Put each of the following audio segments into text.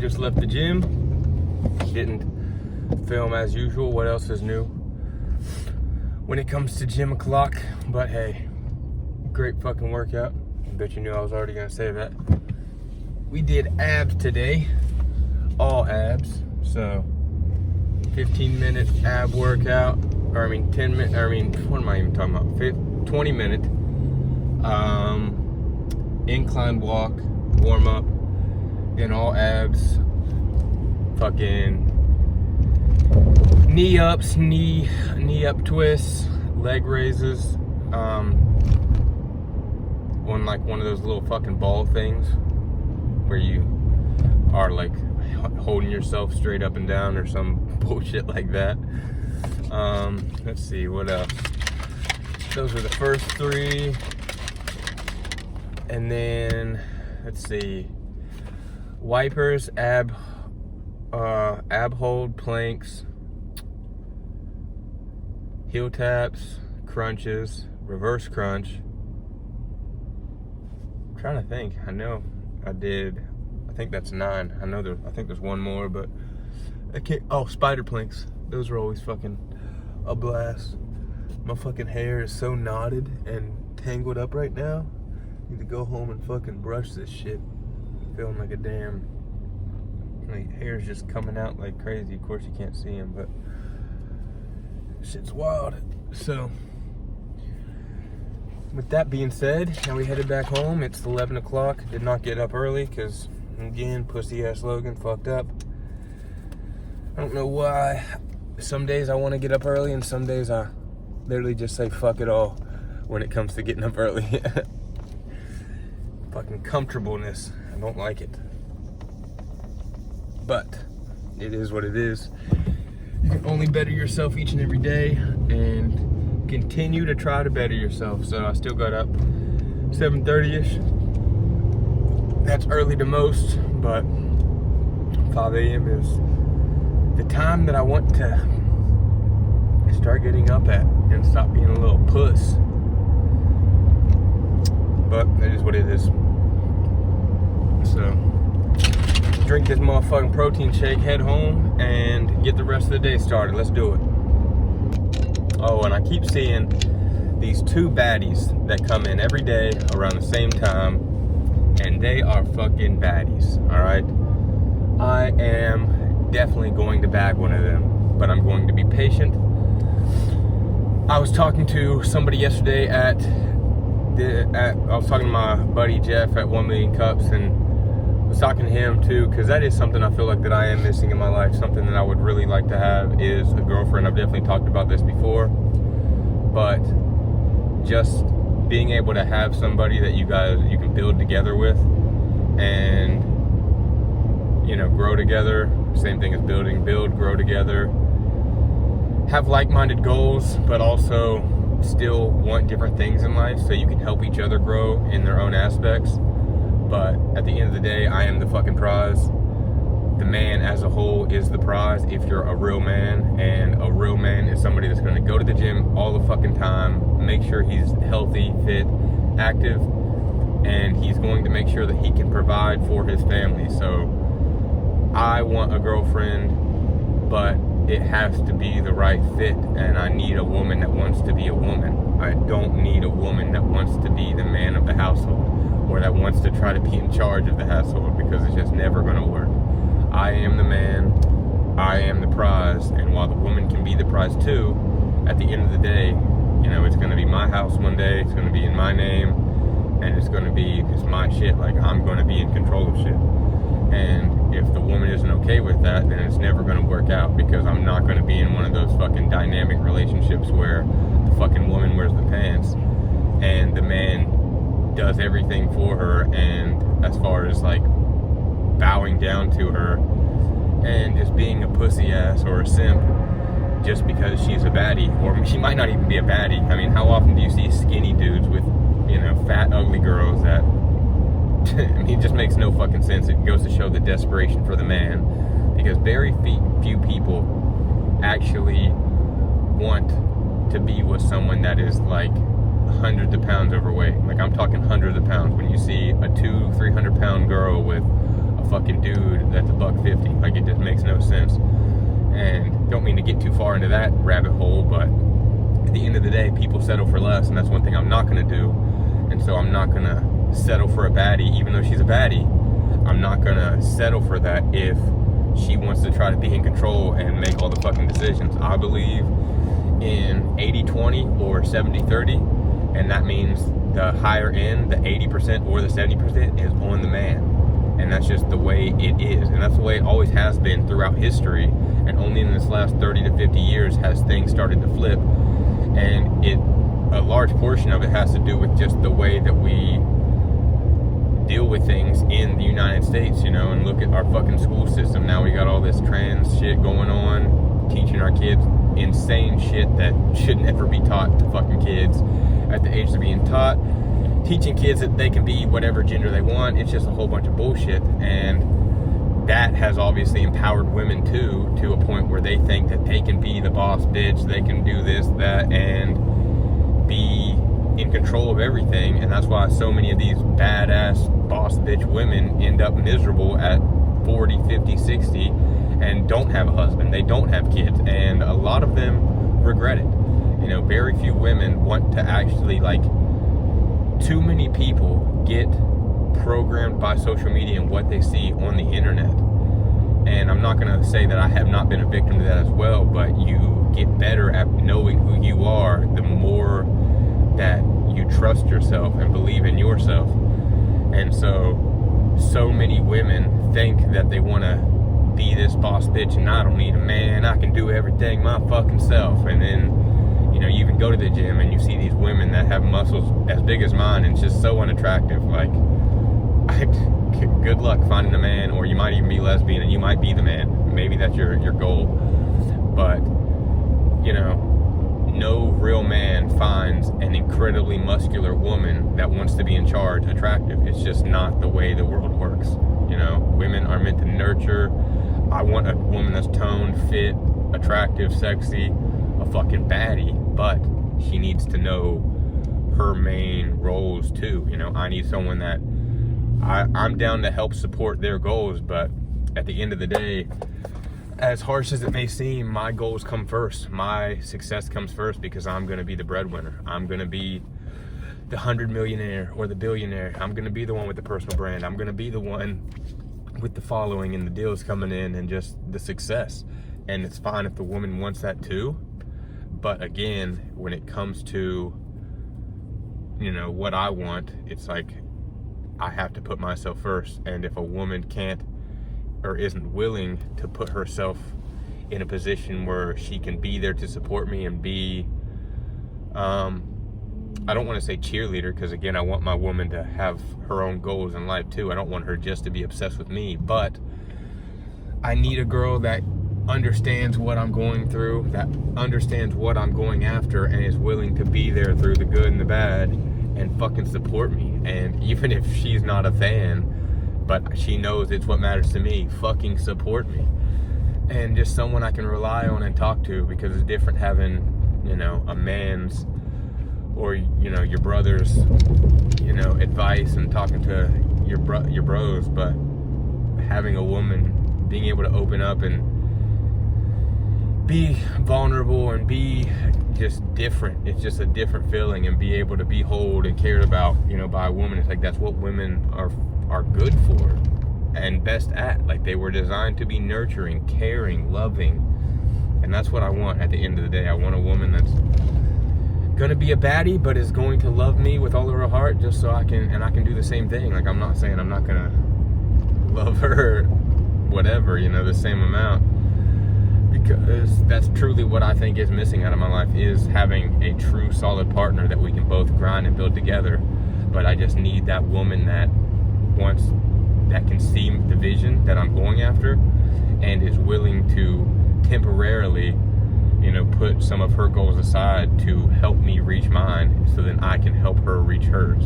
just left the gym. Didn't film as usual. What else is new when it comes to gym o'clock? But hey, great fucking workout. I bet you knew I was already gonna say that. We did abs today, all abs. So 15-minute ab workout, or 10 minute, what am I even talking about? 20-minute incline walk, warm up, then all abs, fucking knee ups, knee up twists, leg raises, on like one of those little fucking ball things where you are like holding yourself straight up and down or some bullshit like that. Let's see, what else? Those are the first three. And then, let's see, wipers, ab hold, planks, heel taps, crunches, reverse crunch. I'm trying to think. I know I think that's 9. I think there's one more, but I can't. Oh, spider planks. Those are always fucking a blast. My fucking hair is so knotted and tangled up right now. Need to go home and fucking brush this shit. Feeling like a damn, like, hair's just coming out like crazy. Of course you can't see them, but shit's wild. So with that being said, now we headed back home. It's 11 o'clock. Did not get up early because, again, pussy ass Logan fucked up. I don't know why. Some days I want to get up early and some days I literally just say fuck it all when it comes to getting up early. Fucking comfortableness. I don't like it. But it is what it is. You can only better yourself each and every day and continue to try to better yourself. So I still got up 7:30ish. That's early to most, but 5 a.m. is the time that I want to start getting up at and stop being a little puss. But that is what it is. So, drink this motherfucking protein shake, head home, and get the rest of the day started. Let's do it. Oh, and I keep seeing these 2 baddies that come in every day around the same time, and they are fucking baddies, alright? I am definitely going to bag one of them, but I'm going to be patient. I was talking to somebody yesterday I was talking to my buddy Jeff at 1 Million Cups, and was talking to him too, because that is something I feel like that I am missing in my life. Something that I would really like to have is a girlfriend. I've definitely talked about this before, but just being able to have somebody that you can build together with and, you know, grow together. Same thing as build, grow together, have like-minded goals, but also still want different things in life so you can help each other grow in their own aspects. But at the end of the day, I am the fucking prize. The man as a whole is the prize if you're a real man, and a real man is somebody that's going to go to the gym all the fucking time, make sure he's healthy, fit, active, and he's going to make sure that he can provide for his family. So I want a girlfriend, but it has to be the right fit, and I need a woman that wants to be a woman. I don't need a woman that wants to be the man of the household, or that wants to try to be in charge of the household, because it's just never going to work. I am the man, I am the prize, and while the woman can be the prize too, at the end of the day, you know, it's going to be my house one day, it's going to be in my name, and it's going to be just my shit. Like, I'm going to be in control of shit. And if the woman isn't okay with that, then it's never going to work out, because I'm not going to be in one of those fucking dynamic relationships where the fucking woman wears the pants and the man does everything for her, and as far as like bowing down to her and just being a pussy ass or a simp just because she's a baddie, or she might not even be a baddie. I mean, how often do you see skinny dudes with, you know, fat, ugly girls that, I mean, it just makes no fucking sense. It goes to show the desperation for the man, because very few people actually want to be with someone that is like hundreds of pounds overweight. Like, I'm talking hundreds of pounds. When you see a 200-300 pound girl with a a fucking dude that's $150. Like, it just makes no sense. And don't mean to get too far into that rabbit hole, but at the end of the day, people settle for less, and that's one thing I'm not going to do. And so I'm not going to settle for a baddie, even though she's a baddie. I'm not going to settle for that if she wants to try to be in control and make all the fucking decisions. I believe in 80-20 or 70-30, and that means the higher end, the 80% or the 70%, is on the man. And that's just the way it is, and that's the way it always has been throughout history. And only in this last 30 to 50 years has things started to flip. And a large portion of it has to do with just the way that we deal with things in the United States, you know. And look at our fucking school system. Now we got all this trans shit going on, teaching our kids insane shit that should never be taught to fucking kids at the age of being taught. Teaching kids that they can be whatever gender they want. It's just a whole bunch of bullshit. And that has obviously empowered women too, to a point where they think that they can be the boss bitch, they can do this, that, and be in control of everything. And that's why so many of these badass boss bitch women end up miserable at 40, 50, 60 and don't have a husband, they don't have kids, and a lot of them regret it. You know, very few women want to actually, like, too many people get programmed by social media and what they see on the internet. And I'm not going to say that I have not been a victim to that as well, but you get better at knowing who you are the more that you trust yourself and believe in yourself. And so many women think that they want to be this boss bitch and I don't need a man, I can do everything my fucking self. And then, you know, you even go to the gym and you see these women that have muscles as big as mine, and it's just so unattractive. Like, good luck finding a man, or you might even be lesbian and you might be the man. Maybe that's your goal. But, you know, no real man finds an incredibly muscular woman that wants to be in charge attractive. It's just not the way the world works. You know, women are meant to nurture. I want a woman that's toned, fit, attractive, sexy, a fucking baddie, but she needs to know her main roles too. You know, I need someone that I'm down to help support their goals, but at the end of the day, as harsh as it may seem, my goals come first. My success comes first because I'm going to be the breadwinner. I'm going to be the 100 millionaire or the billionaire. I'm going to be the one with the personal brand. I'm going to be the one with the following and the deals coming in and just the success. And it's fine if the woman wants that too. But again, when it comes to, you know, what I want, it's like I have to put myself first. And if a woman can't or isn't willing to put herself in a position where she can be there to support me and be, I don't want to say cheerleader, because again, I want my woman to have her own goals in life too. I don't want her just to be obsessed with me, but I need a girl that understands what I'm going through, that understands what I'm going after, and is willing to be there through the good and the bad and fucking support me. And even if she's not a fan, but she knows it's what matters to me, fucking support me. And just someone I can rely on and talk to, because it's different having, you know, a man's or, you know, your brother's, you know, advice and talking to your bros, but having a woman being able to open up and be vulnerable and be just different. It's just a different feeling, and be able to be held and cared about, you know, by a woman. It's like that's what women are good for and best at. Like, they were designed to be nurturing, caring, loving, and that's what I want at the end of the day. I want a woman that's gonna be a baddie, but is going to love me with all of her heart, just so I can do the same thing. Like, I'm not saying I'm not gonna love her whatever, you know, the same amount, because that's truly what I think is missing out of my life, is having a true solid partner that we can both grind and build together. But I just need that woman that can see the vision that I'm going after and is willing to temporarily, you know, put some of her goals aside to help me reach mine, so then I can help her reach hers.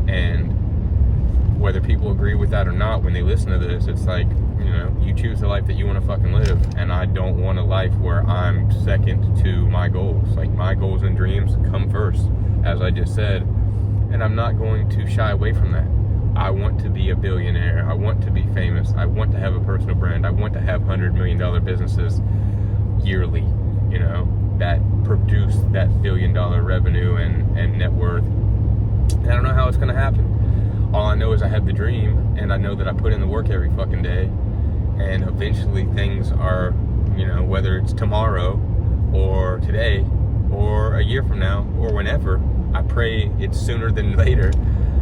And whether people agree with that or not, when they listen to this, it's like, you know, you choose the life that you want to fucking live, and I don't want a life where I'm second to my goals. Like, my goals and dreams come first, as I just said, and I'm not going to shy away from that. I want to be a billionaire. I want to be famous. I want to have a personal brand. I want to have $100 million businesses yearly, you know, that produce that $1 billion revenue and net worth. And I don't know how it's going to happen. All I know is I have the dream, and I know that I put in the work every fucking day. And eventually things are, you know, whether it's tomorrow or today or a year from now or whenever, I pray it's sooner than later.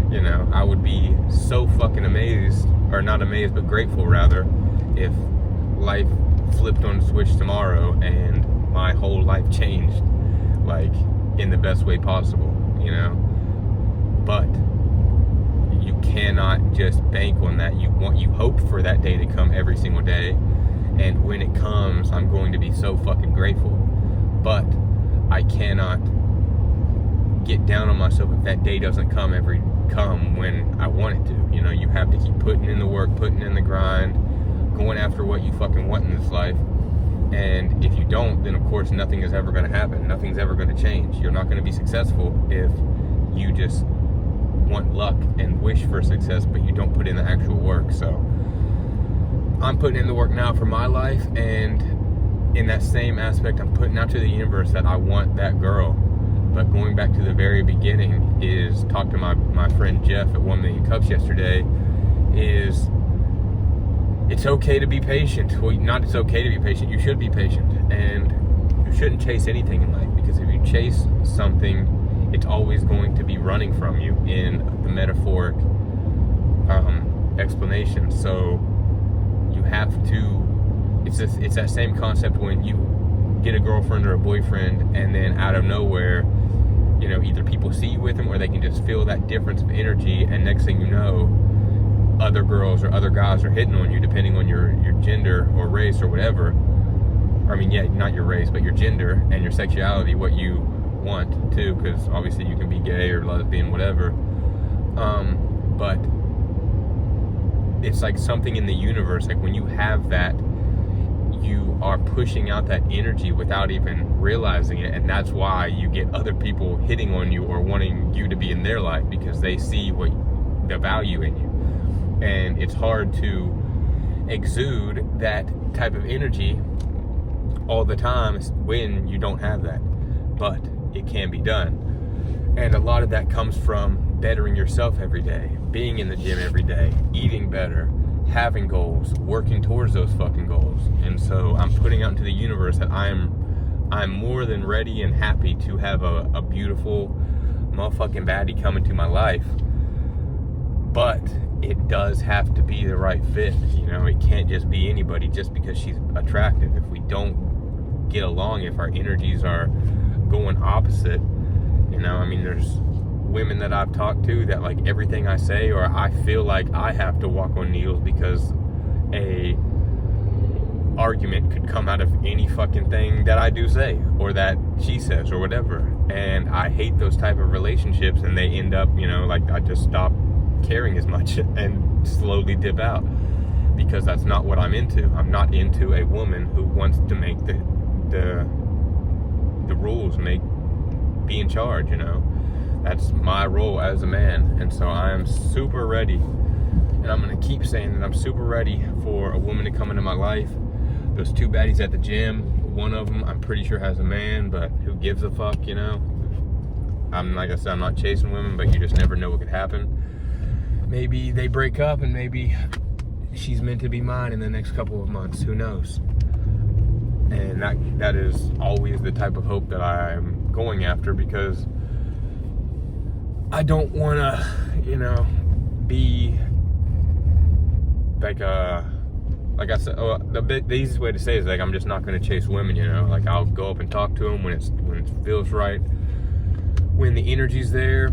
You know, I would be so fucking amazed, or not amazed, but grateful rather, if life flipped on a switch tomorrow and my whole life changed, like, in the best way possible, you know. But you cannot just bank on that. You hope for that day to come every single day, and when it comes, I'm going to be so fucking grateful. But I cannot get down on myself if that day doesn't come when I want it to. You know, you have to keep putting in the work, putting in the grind, going after what you fucking want in this life. And if you don't, then of course nothing is ever going to happen. Nothing's ever going to change. You're not going to be successful if you just want luck and wish for success, but you don't put in the actual work. So I'm putting in the work now for my life, and in that same aspect, I'm putting out to the universe that I want that girl. But going back to the very beginning is talk to my friend Jeff at 1 Million Cups yesterday, is it's okay to be patient. Well, not it's okay to be patient, you should be patient. And you shouldn't chase anything in life, because if you chase something, it's always going to be running from you in the metaphoric explanation. So you have to, it's that same concept when you get a girlfriend or a boyfriend, and then out of nowhere, you know, either people see you with them or they can just feel that difference of energy, and next thing you know, other girls or other guys are hitting on you, depending on your gender or race or whatever. I mean, yeah, not your race, but your gender and your sexuality, what you want too, because obviously you can be gay or lesbian, whatever. But it's like something in the universe, like when you have that, you are pushing out that energy without even realizing it, and that's why you get other people hitting on you or wanting you to be in their life, because they see the value in you. And it's hard to exude that type of energy all the time when you don't have that, but it can be done. And a lot of that comes from bettering yourself every day, being in the gym every day, eating better, having goals, working towards those fucking goals. And so I'm putting out into the universe that I'm more than ready and happy to have a beautiful motherfucking baddie come into my life. But it does have to be the right fit. You know, it can't just be anybody just because she's attractive. If we don't get along, if our energies are going opposite, you know, I mean, there's women that I've talked to that, like, everything I say, or I feel like I have to walk on needles because a argument could come out of any fucking thing that I do say, or that she says, or whatever. And I hate those type of relationships, and they end up, you know, like, I just stop caring as much and slowly dip out, because that's not what I'm into. I'm not into a woman who wants to make the rules, be in charge, you know. That's my role as a man. And so I am super ready, and I'm going to keep saying that I'm super ready for a woman to come into my life. Those two baddies at the gym, one of them I'm pretty sure has a man, but who gives a fuck, you know. Like I said, I'm not chasing women, but you just never know what could happen. Maybe they break up, and maybe she's meant to be mine in the next couple of months. Who knows? And that is always the type of hope that I'm going after, because I don't want to, you know, be like I said, the easiest way to say it is, like, I'm just not going to chase women, you know. Like, I'll go up and talk to them when it feels right, when the energy's there,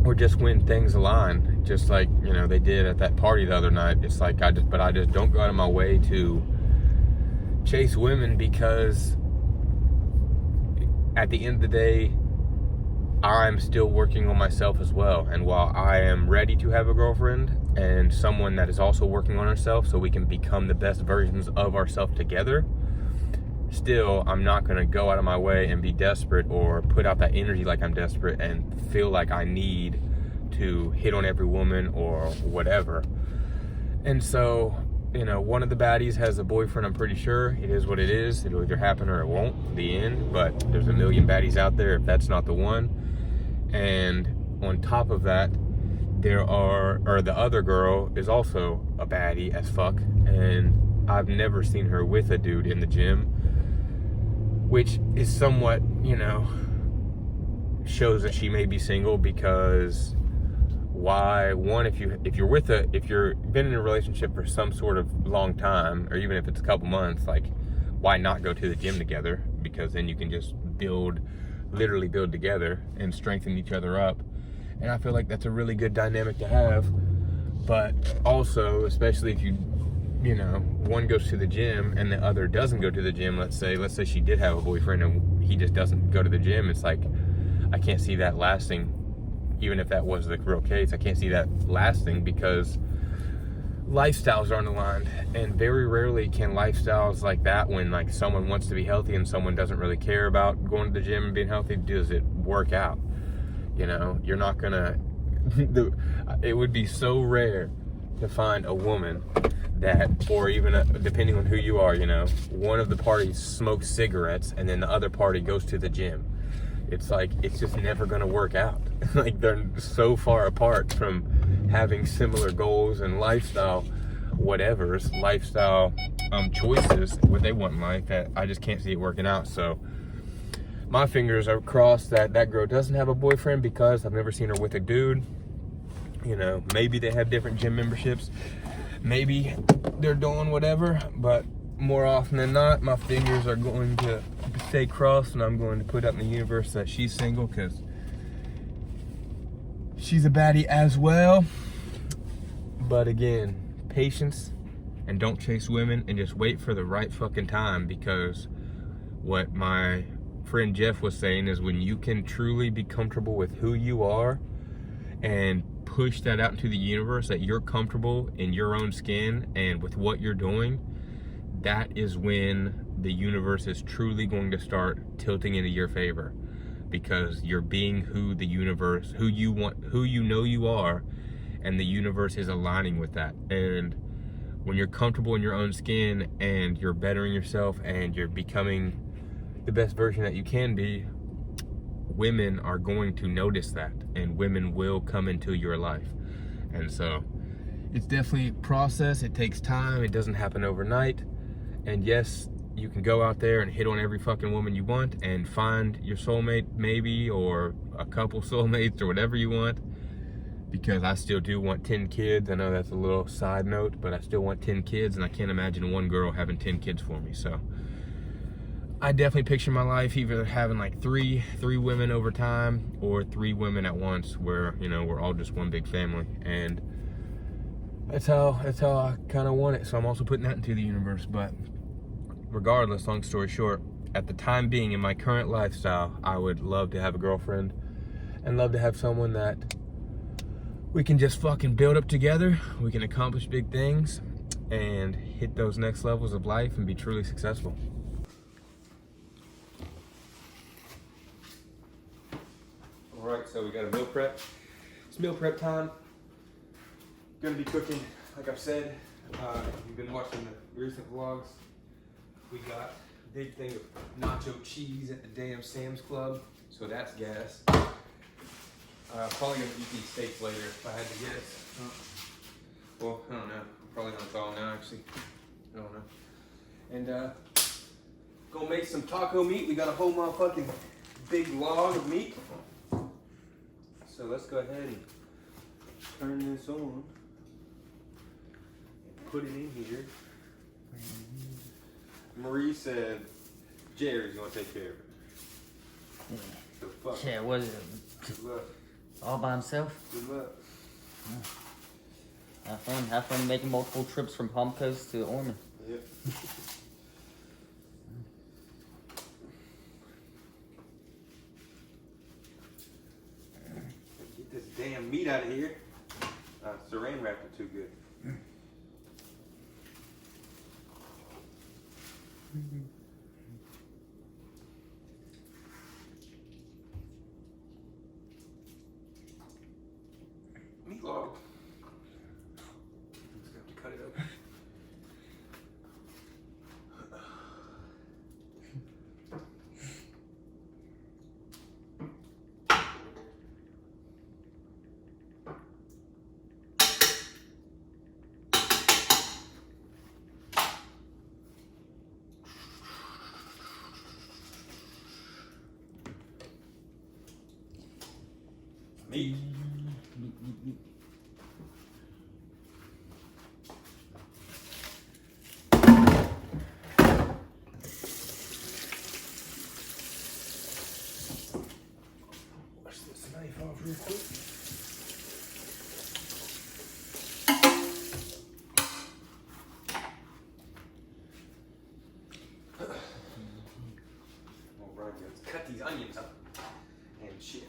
or just when things align, just like, you know, they did at that party the other night. It's like, I just don't go out of my way to chase women, because at the end of the day, I'm still working on myself as well. And while I am ready to have a girlfriend and someone that is also working on herself so we can become the best versions of ourselves together, still, I'm not going to go out of my way and be desperate, or put out that energy like I'm desperate and feel like I need to hit on every woman or whatever. And so, you know, one of the baddies has a boyfriend, I'm pretty sure. It is what it is. It'll either happen or it won't, the end. But there's a million baddies out there if that's not the one. And on top of that, the other girl is also a baddie as fuck. And I've never seen her with a dude in the gym, which is somewhat, you know, shows that she may be single, because why? One, if you're been in a relationship for some sort of long time, or even if it's a couple months, like, why not go to the gym together? Because then you can just literally build together and strengthen each other up. And I feel like that's a really good dynamic to have. But also, especially if you know, one goes to the gym and the other doesn't go to the gym, let's say she did have a boyfriend and he just doesn't go to the gym, it's like, I can't see that lasting. Even if that was the real case, I can't see that lasting, because lifestyles aren't aligned. And very rarely can lifestyles like that, when like someone wants to be healthy and someone doesn't really care about going to the gym and being healthy, does it work out? You know, you're not gonna, it would be so rare to find a woman that, or even depending on who you are, you know, one of the parties smokes cigarettes and then the other party goes to the gym. It's like, it's just never gonna work out. Like, they're so far apart from having similar goals and lifestyle choices, what they want in life, that I just can't see it working out. So my fingers are crossed that that girl doesn't have a boyfriend, because I've never seen her with a dude. You know, maybe they have different gym memberships, maybe they're doing whatever, but more often than not, my fingers are going to stay crossed, and I'm going to put up in the universe that she's single, because she's a baddie as well. But again, patience, and don't chase women, and just wait for the right fucking time, because what my friend Jeff was saying is, when you can truly be comfortable with who you are and push that out into the universe, that you're comfortable in your own skin and with what you're doing, that is when the universe is truly going to start tilting into your favor, because you're being who you know you are, and the universe is aligning with that. And when you're comfortable in your own skin and you're bettering yourself and you're becoming the best version that you can be, women are going to notice that, and women will come into your life. And so it's definitely a process. It takes time. It doesn't happen overnight. And yes, you can go out there and hit on every fucking woman you want and find your soulmate, maybe, or a couple soulmates, or whatever you want. Because I still do want 10 kids. I know that's a little side note, but I still want 10 kids, and I can't imagine one girl having 10 kids for me. So I definitely picture my life either having like three women over time, or 3 women at once, where, you know, we're all just one big family. And that's how I kind of want it. So I'm also putting that into the universe. But regardless, long story short, at the time being, in my current lifestyle, I would love to have a girlfriend, and love to have someone that we can just fucking build up together. We can accomplish big things and hit those next levels of life and be truly successful. All right, so we got a meal prep. It's meal prep time. Gonna be cooking, like I've said. You've been watching the recent vlogs. We got a big thing of nacho cheese at the damn Sam's Club, so that's gas. Probably gonna eat these steaks later if I had to guess. Well, I don't know. I'm probably gonna thaw now, actually. I don't know. And gonna make some taco meat. We got a whole motherfucking big log of meat. So let's go ahead and turn this on. Put it in here. Marie said Jerry's gonna take care of it. Yeah. So fuck. Yeah, was it? Good luck. All by himself? Good luck. Have fun. Have fun making multiple trips from Palm Coast to Ormond. Yep. Get this damn meat out of here. Saran wrapped it too good. Meat. Wash this knife off real quick. Alright, let's cut these onions up and shit.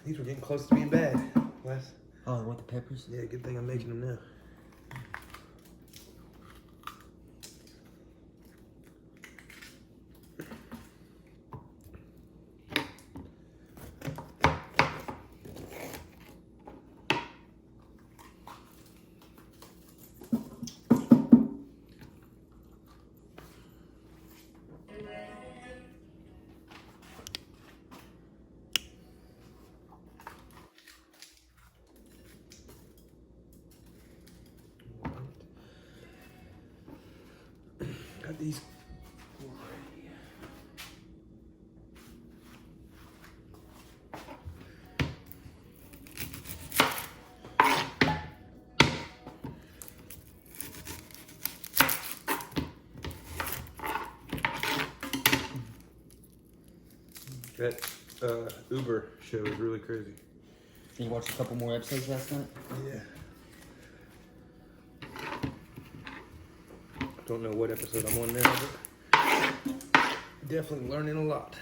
These were getting close to being bad, Wes. Oh, what, the peppers? Yeah, good thing I'm making them now. Got these already. That Uber show is really crazy. Did you watch a couple more episodes last night? Yeah. Don't know what episode I'm on now, but definitely learning a lot.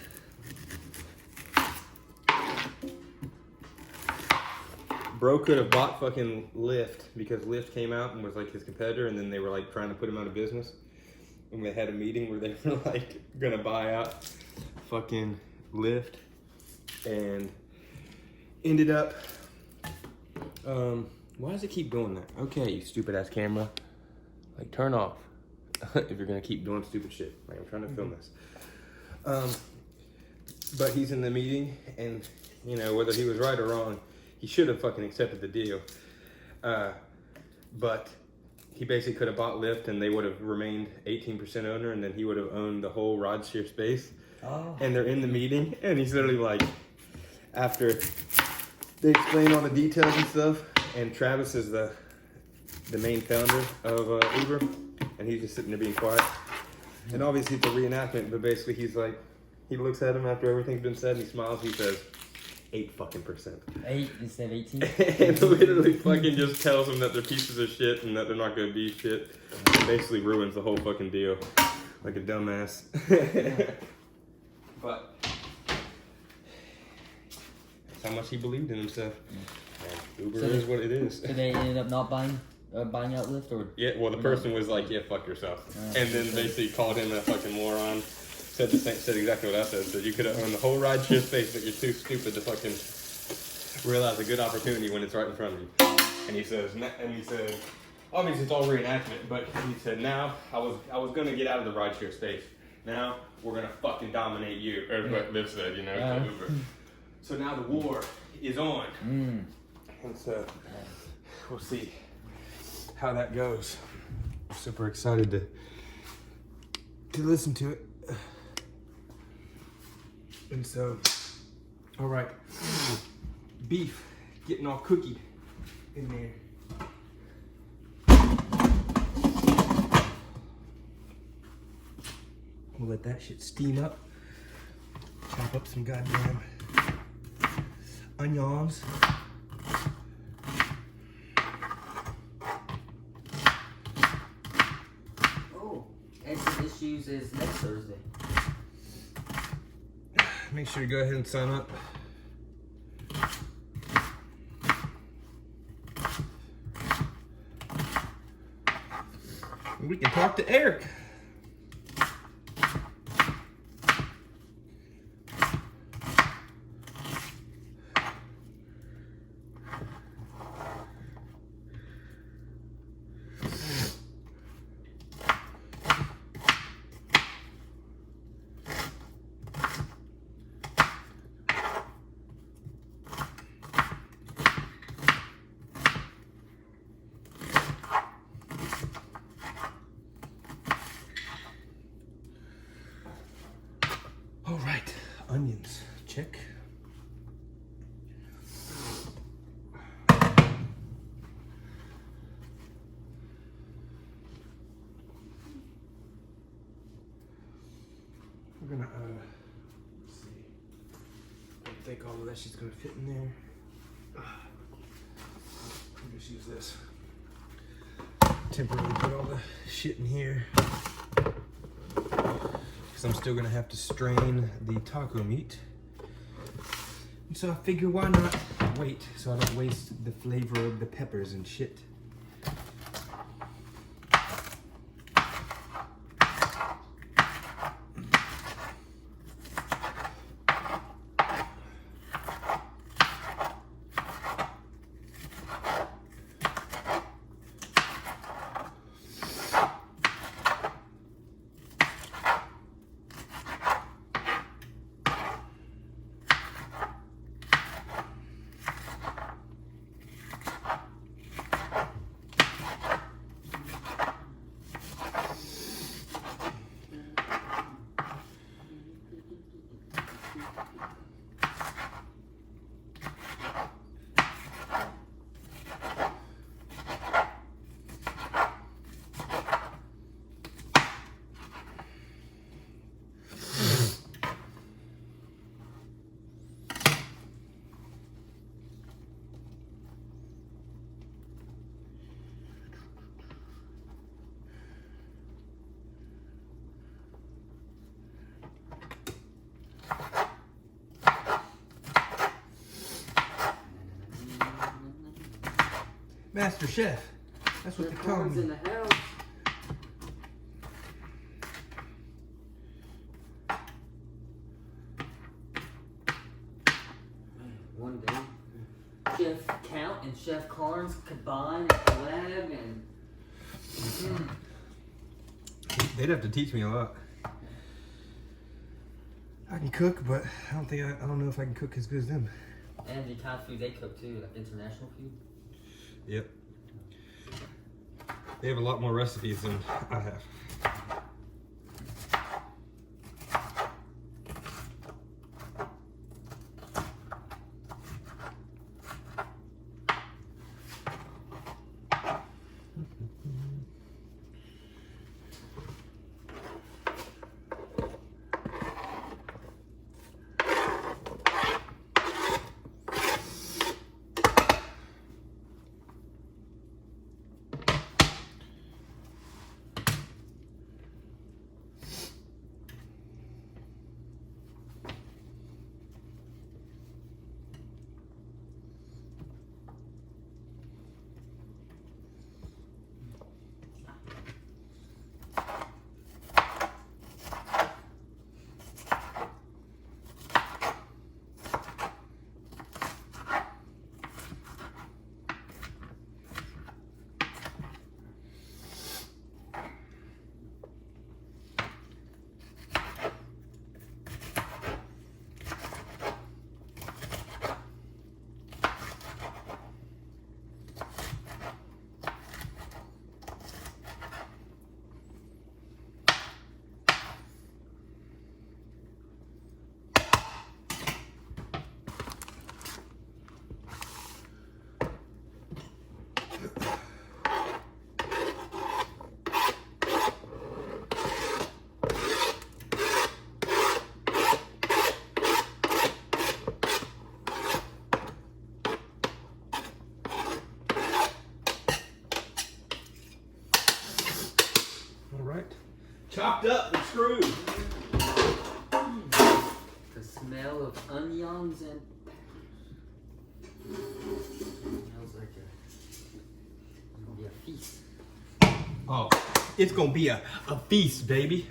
Bro could have bought fucking Lyft because Lyft came out and was like his competitor, and then they were like trying to put him out of business. And they had a meeting where they were like gonna buy out fucking Lyft, and ended up. Why does it keep doing that? Okay, you stupid ass camera. Like, turn off. If you're gonna keep doing stupid shit. Like, I'm trying to film this. But he's in the meeting, and you know, whether he was right or wrong, he should have fucking accepted the deal. But he basically could have bought Lyft, and they would have remained 18% owner, and then he would have owned the whole rideshare space. Oh. And they're in the meeting, and he's literally like, after they explain all the details and stuff, and Travis is the main founder of Uber, and he's just sitting there being quiet. And obviously it's a reenactment, but basically he's like, he looks at him after everything's been said, and he smiles, he says, 8% 8 instead of 18? And literally fucking just tells them that they're pieces of shit and that they're not gonna be shit. And basically ruins the whole fucking deal. Like a dumbass. But that's how much he believed in himself. And Uber is what it is. So they ended up not buying out Lyft, or? Yeah, well, the person was like, yeah, fuck yourself. And then basically called him a fucking moron. Said exactly what I said. Said you could have owned the whole rideshare space, but you're too stupid to fucking realize a good opportunity when it's right in front of you. And he says, obviously it's all reenactment, but he said, now I was gonna get out of the rideshare space. Now we're gonna fucking dominate you, or what Liv said, you know, to Uber. So now the war is on, and so we'll see how that goes. I'm super excited to listen to it. And so, all right, beef getting all cookied in there. We'll let that shit steam up. Chop up some goddamn onions. Oh, exit issues is next Thursday. Make sure you go ahead and sign up. We can talk to Eric. check. We're gonna let's see. I don't think all of that shit's gonna fit in there. I'll just use this. Temporarily put all the shit in here. Because I'm still gonna have to strain the taco meat. And so I figure why not wait so I don't waste the flavor of the peppers and shit. Master Chef. That's what they call Carnes me. in the house. One day, Chef Count and Chef Carnes combine and collab and. They'd have to teach me a lot. I can cook, but I don't know if I can cook as good as them. And the kind of food they cook too, like international food. Yep. They have a lot more recipes than I have. Chopped up and screwed. The smell of onions and smells like it's gonna be a feast. Oh, it's gonna be a feast, baby.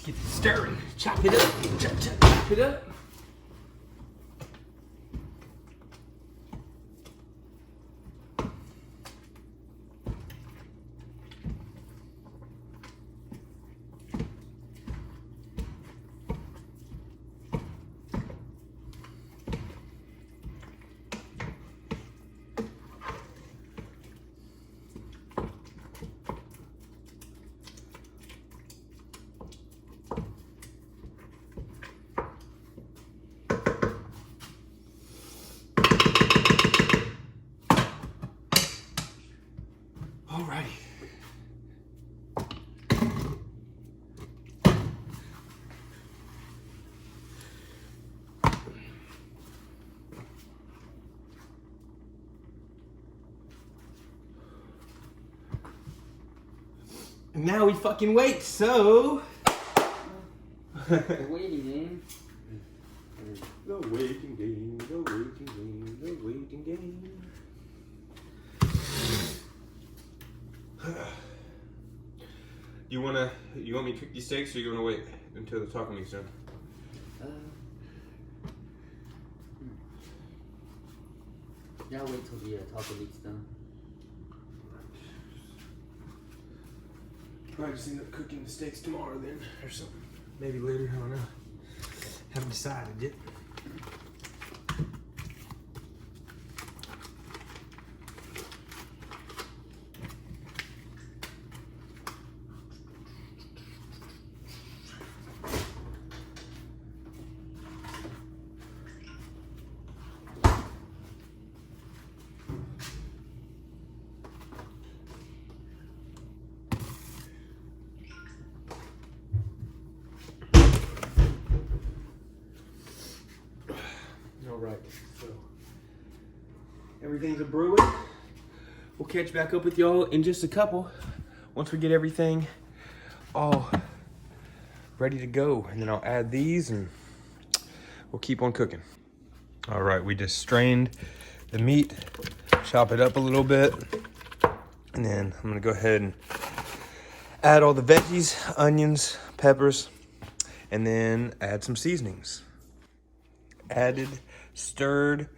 Let's get this stirring. Chop it up. Chop it up. Alrighty. Now we fucking wait, so... The waiting game. The waiting game, the waiting game, the waiting game. You want me to cook these steaks, or you want to wait until the taco meat's done? Yeah, I'll wait till the taco meat's done. Probably just end up cooking the steaks tomorrow then, or something. Maybe later, I don't know. Haven't decided yet. Alright, so everything's a brewing. We'll catch back up with y'all in just a couple once we get everything all ready to go. And then I'll add these and we'll keep on cooking. Alright, we just strained the meat, chop it up a little bit, and then I'm gonna go ahead and add all the veggies, onions, peppers, and then add some seasonings. Added, stirred.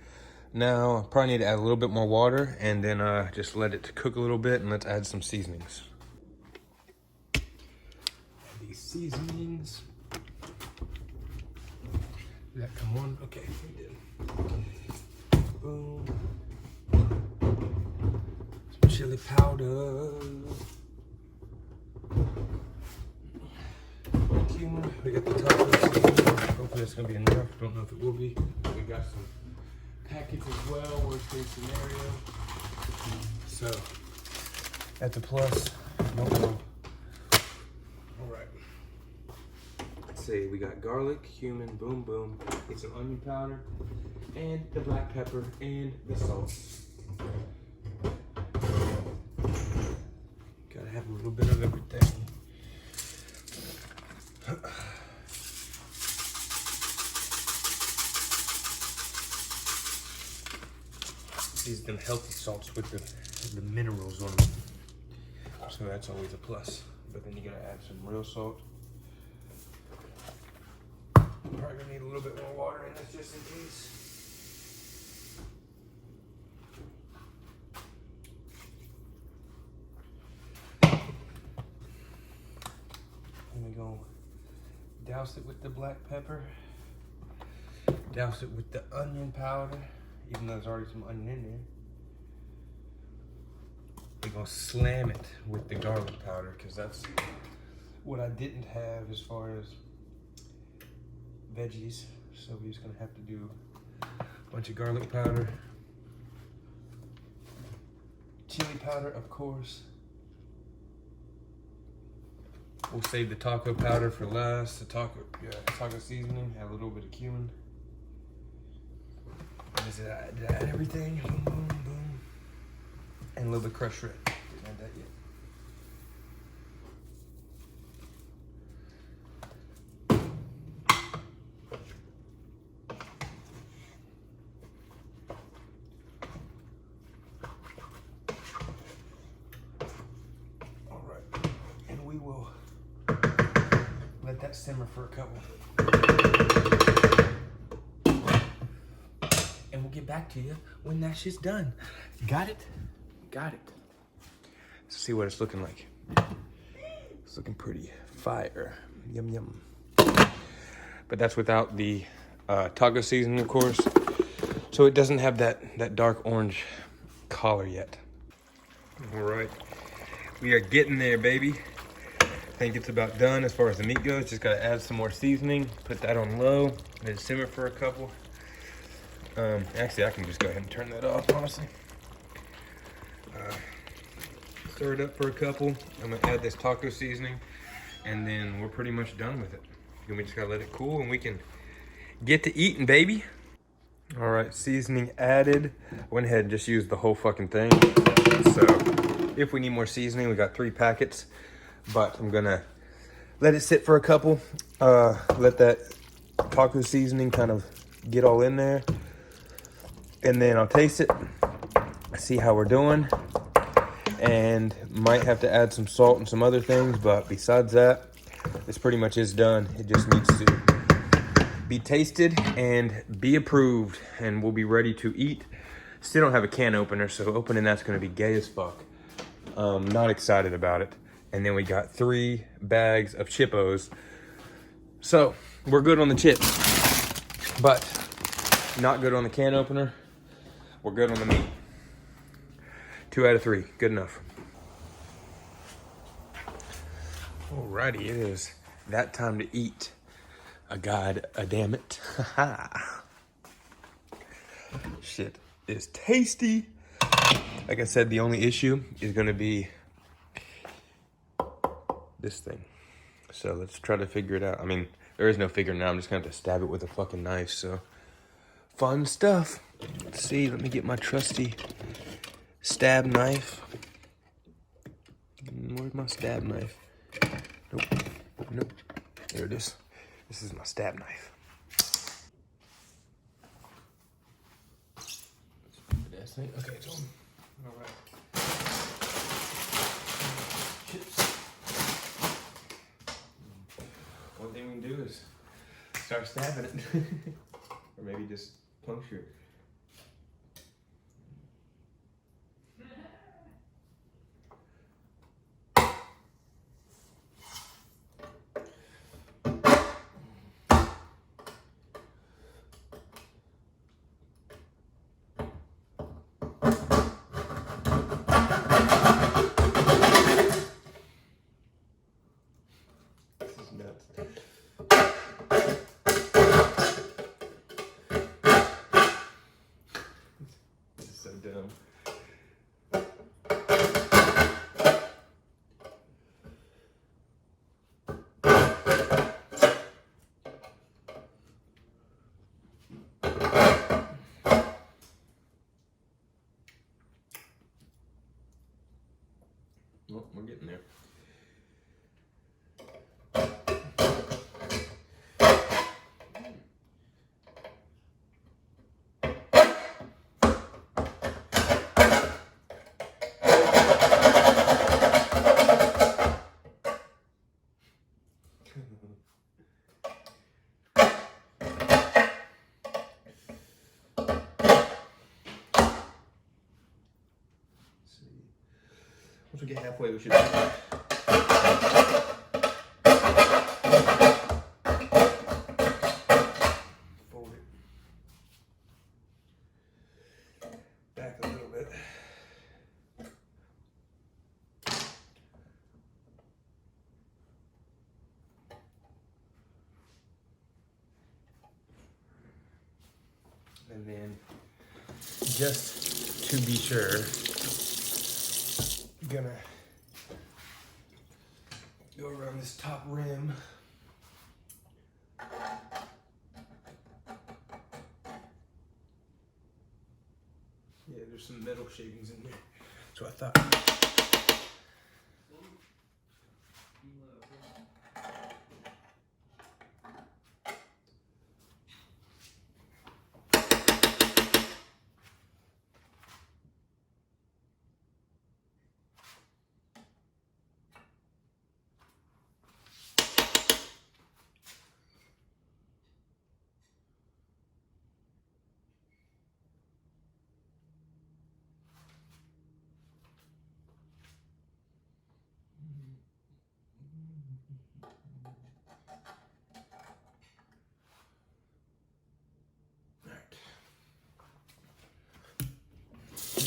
Now I probably need to add a little bit more water and then just let it cook a little bit, and let's add some seasonings. Add these seasonings. Did that come on? Okay, we did. Boom. Some chili powder. Cumin. We got the tacos. Hopefully that's gonna be enough. Don't know if it will be. We got some packets as well, worst case scenario. So that's a plus. Don't know. Alright. Let's see, we got garlic, cumin, boom boom. Get some onion powder and the black pepper and the salt. Gotta have a little bit of everything. These them healthy salts with the minerals on them, so that's always a plus. But then you gotta add some real salt. Probably gonna need a little bit more water in this just in case. And we go douse it with the black pepper. Douse it with the onion powder. Even though there's already some onion in there. We're gonna slam it with the garlic powder, because that's what I didn't have as far as veggies. So we're just gonna have to do a bunch of garlic powder. Chili powder, of course. We'll save the taco powder for last. The taco seasoning, add a little bit of cumin. Did I add everything? Boom, boom, boom. And a little bit of crushed red. Didn't add that yet. that simmer for a couple. And we'll get back to you when that shit's done. Got it? Got it. Let's see what it's looking like. It's looking pretty fire. Yum, yum. But that's without the taco seasoning, of course. So it doesn't have that dark orange color yet. All right, we are getting there, baby. I think it's about done as far as the meat goes. Just gotta add some more seasoning, put that on low, and then simmer for a couple. Actually, I can just go ahead and turn that off, honestly. Stir it up for a couple. I'm gonna add this taco seasoning, and then we're pretty much done with it. Then we just gotta let it cool, and we can get to eating, baby. All right, seasoning added. I went ahead and just used the whole fucking thing. So if we need more seasoning, we got 3 packets, but I'm gonna let it sit for a couple. Let that taco seasoning kind of get all in there. And then I'll taste it, see how we're doing. And might have to add some salt and some other things, but besides that, this pretty much is done. It just needs to be tasted and be approved, and we'll be ready to eat. Still don't have a can opener, so opening that's gonna be gay as fuck. Not excited about it. And then we got 3 bags of Chippos. So we're good on the chips, but not good on the can opener. We're good on the meat. 2 out of 3, good enough. Alrighty, it is that time to eat. Damn it. Shit is tasty. Like I said, the only issue is gonna be this thing. So let's try to figure it out. I mean, there is no figuring it out. I'm just gonna have to stab it with a fucking knife, so. Fun stuff. Let's see, let me get my trusty stab knife. Where's my stab knife? Nope, nope, there it is. This is my stab knife. Okay, it's on. All right. Chips. One thing we can do is start stabbing it. Or maybe just puncture it. Well, we're getting there. Once we get halfway, we should. Fold it back a little bit. And then, just to be sure, gonna go around this top rim. Yeah, there's some metal shavings in there. So I thought.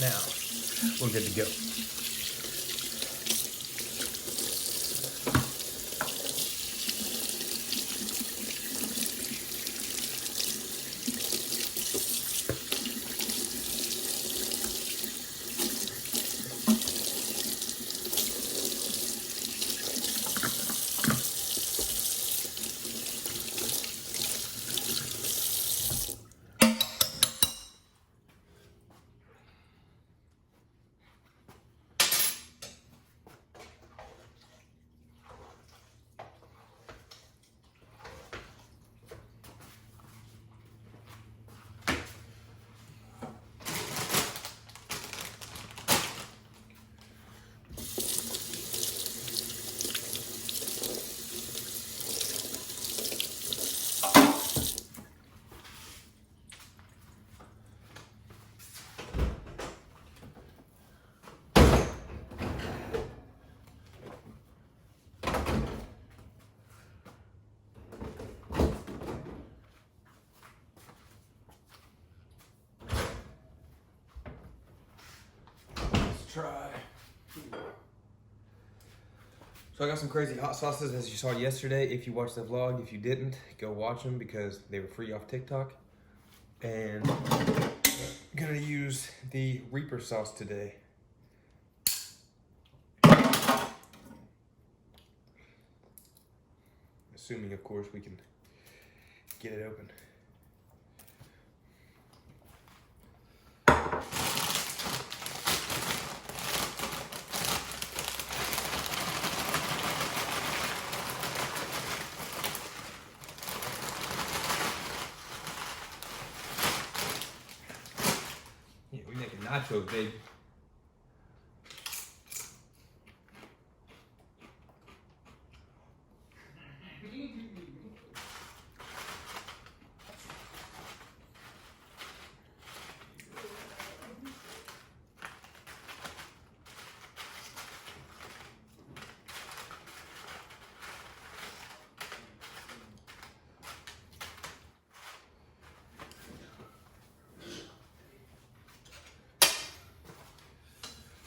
Now, we're good to go. Try. So I got some crazy hot sauces as you saw yesterday. If you watched the vlog, if you didn't, go watch them because they were free off TikTok. And I'm gonna use the Reaper sauce today. Assuming, of course, we can get it open. Yeah, we making nachos, baby.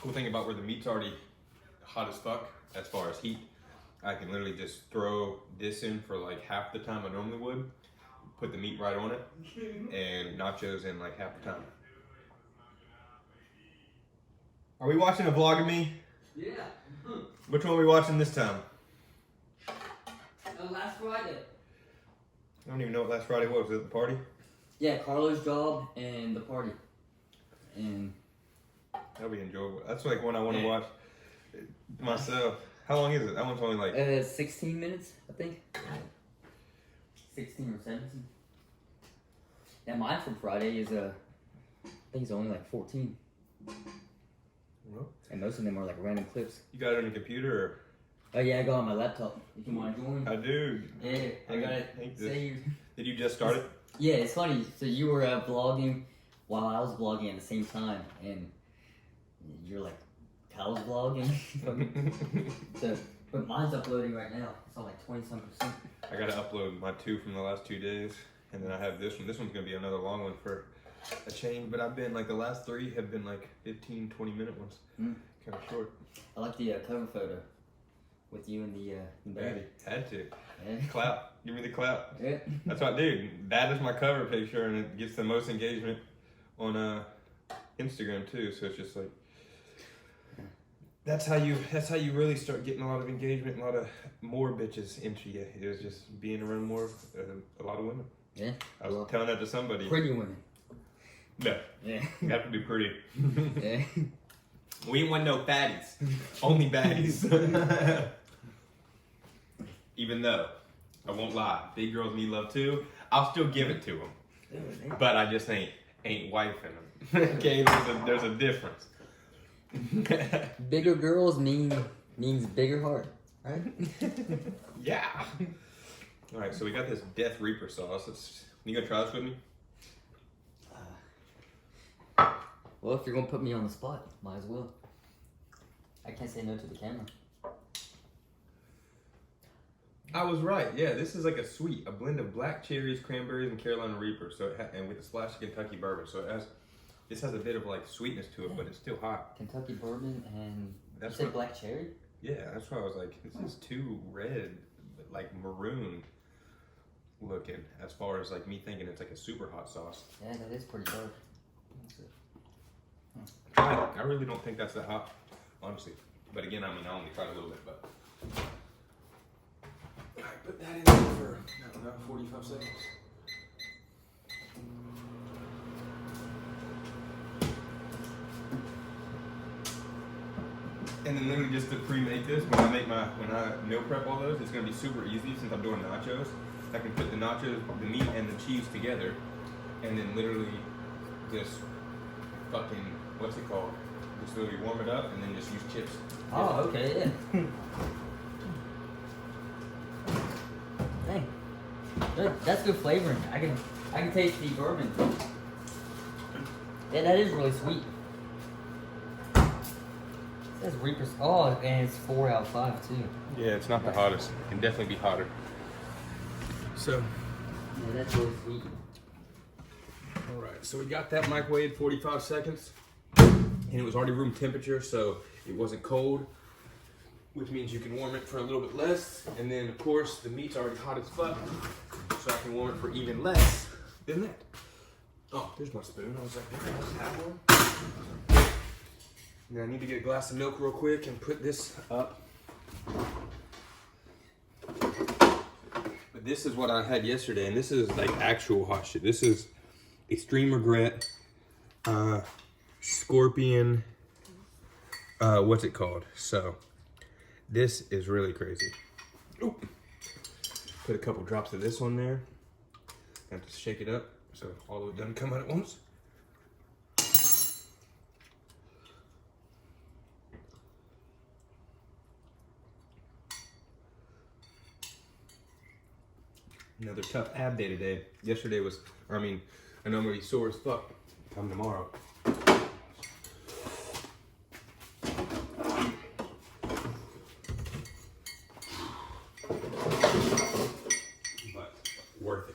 Cool thing about where the meat's already hot as fuck, as far as heat, I can literally just throw this in for like half the time I normally would, put the meat right on it, and nachos in like half the time. Are we watching a vlog of me? Yeah. Which one are we watching this time? Last Friday. I don't even know what last Friday was. Was it the party? Yeah, Carlos' job and the party. And That'll be enjoyable. That's like one I want to watch myself. How long is it? That one's only like 16 minutes, I think. 16 or 17. Yeah, mine from Friday is I think it's only like 14. Well, And most of them are like random clips. you got it on your computer? Or? Oh yeah, I got it on my laptop. If you want to join. I do. Yeah, I got it. Did you just start it? Yeah, it's funny. So you were vlogging while I was vlogging at the same time, and you're like, Kyle's vlogging. So, but mine's uploading right now. It's on like 20-some%. I gotta upload my 2 from the last 2 days, and then I have this one. This one's gonna be another long one for a change, but I've been like the last 3 have been like 15, 20-minute ones. Kind of short. I like the cover photo with you and the baby. Yeah, had to. Yeah. Clap. Give me the clap. Yeah. That's what I do. That is my cover picture, and it gets the most engagement on Instagram too. So it's just like that's how you really start getting a lot of engagement, a lot of more bitches into you. It was just being around more a lot of women. Yeah. I was telling that to somebody. Pretty women. No. Yeah. You have to be pretty. Yeah. We ain't want no fatties. Only baddies. Even though, I won't lie, big girls need love too. I'll still give it to them. But I just ain't wifing them. Okay, there's a difference. Bigger girls means bigger heart, right? Yeah. All right, so we got this Death Reaper sauce. You gonna try this with me? Well, if you're gonna put me on the spot, might as well. I can't say no to the camera. I was right. Yeah, this is like a blend of black cherries, cranberries, and Carolina Reaper. So and with a splash of Kentucky bourbon. So it has This has a bit of like sweetness to it, but it's still hot. Kentucky bourbon and That's you said what, black cherry? yeah, that's why I was like, this is too red, like maroon looking, as far as like me thinking it's like a super hot sauce. Yeah, that is pretty dark. Try it. I really don't think that's that hot, honestly. But again, I mean, I only tried a little bit, but. Alright, put that in there for about 45 seconds. And then literally just to pre-make this, when I meal prep all those, it's gonna be super easy since I'm doing nachos. I can put the nachos, the meat and the cheese together, and then literally just fucking, what's it called? Just literally warm it up and then just use chips. Oh, okay, yeah. Dang. Good. That's good flavoring. I can taste the bourbon. Yeah, that is really sweet. It says Reaper's. Oh, and it's 4 out of 5 too. Yeah, it's not the hottest. It can definitely be hotter. So. Yeah, that's really sweet. All right, so we got that microwave 45 seconds, and it was already room temperature, so it wasn't cold, which means you can warm it for a little bit less. And then, of course, the meat's already hot as fuck, so I can warm it for even less than that. Oh, there's my spoon. I was like, there, I just have one. Now I need to get a glass of milk real quick and put this up. But this is what I had yesterday, and this is like actual hot shit. This is Extreme Regret, Scorpion, what's it called? So, this is really crazy. Ooh. Put a couple drops of this on there. Have to shake it up so all of it doesn't come out at once. Another tough ab day today. Yesterday was, I mean, I know I'm gonna be sore as fuck come tomorrow. But worth it.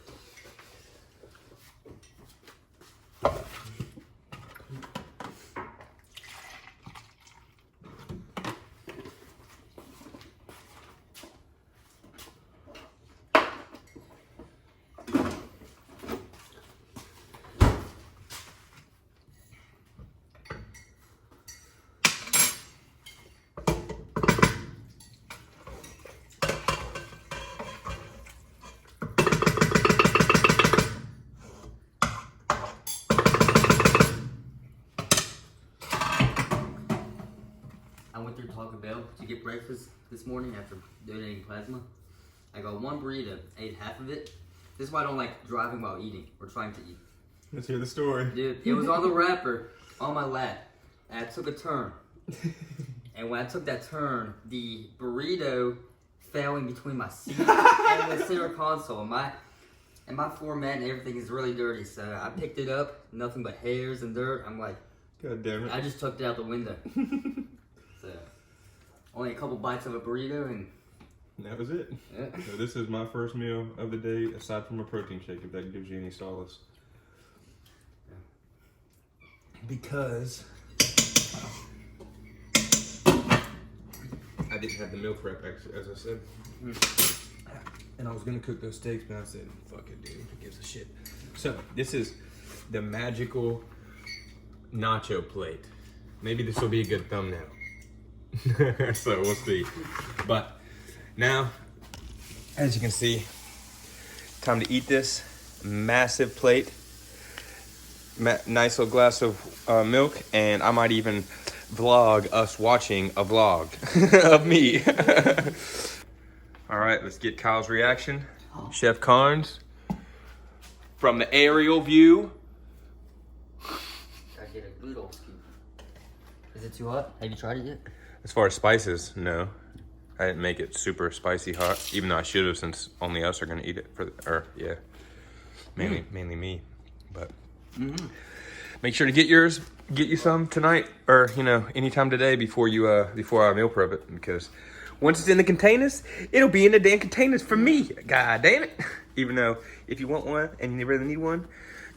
Taco Bell to get breakfast this morning after donating plasma. I got one burrito, ate half of it. This is why I don't like driving while eating or trying to eat. Let's hear the story. Dude, it was on the wrapper on my lap, and I took a turn. And when I took that turn, the burrito fell in between my seat and the center console. And my format and everything is really dirty, so I picked it up, nothing but hairs and dirt. I'm like, God damn it. I just tucked it out the window. So, only a couple bites of a burrito and that was it. Yeah. So this is my first meal of the day, aside from a protein shake, if that gives you any solace. Because I didn't have the meal prep, as I said. And I was gonna cook those steaks, but I said, fuck it, dude, who gives a shit? So, this is the magical nacho plate. Maybe this will be a good thumbnail. So, we'll see. But, now, as you can see, time to eat this massive plate. Nice little glass of milk, and I might even vlog us watching a vlog of me. All right, let's get Kyle's reaction. Chef Carnes, from the aerial view. I get a good old scoop. Is it too hot? Have you tried it yet? As far as spices, no. I didn't make it super spicy hot, even though I should have, since only us are gonna eat it yeah, mainly me. But make sure to get yours, get you some tonight, or anytime today before I meal prep it, because once it's in the containers, it'll be in the damn containers for me. God damn it! Even though if you want one and you really need one,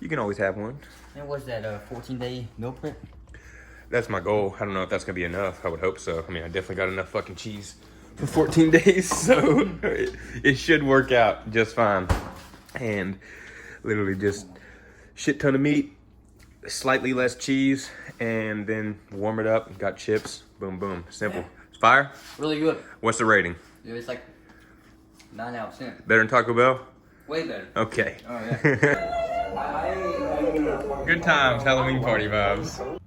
You can always have one. And what's that, 14-day meal prep? That's my goal. I don't know if that's gonna be enough. I would hope so. I mean, I definitely got enough fucking cheese for 14 days, so it should work out just fine. And literally just shit ton of meat, slightly less cheese, and then warm it up. Got chips. Boom, boom. Simple. It's fire. Really good. What's the rating? Yeah, it's like 9 out of 10. Better than Taco Bell? Way better. Okay. Oh, yeah. Good times, Halloween party vibes.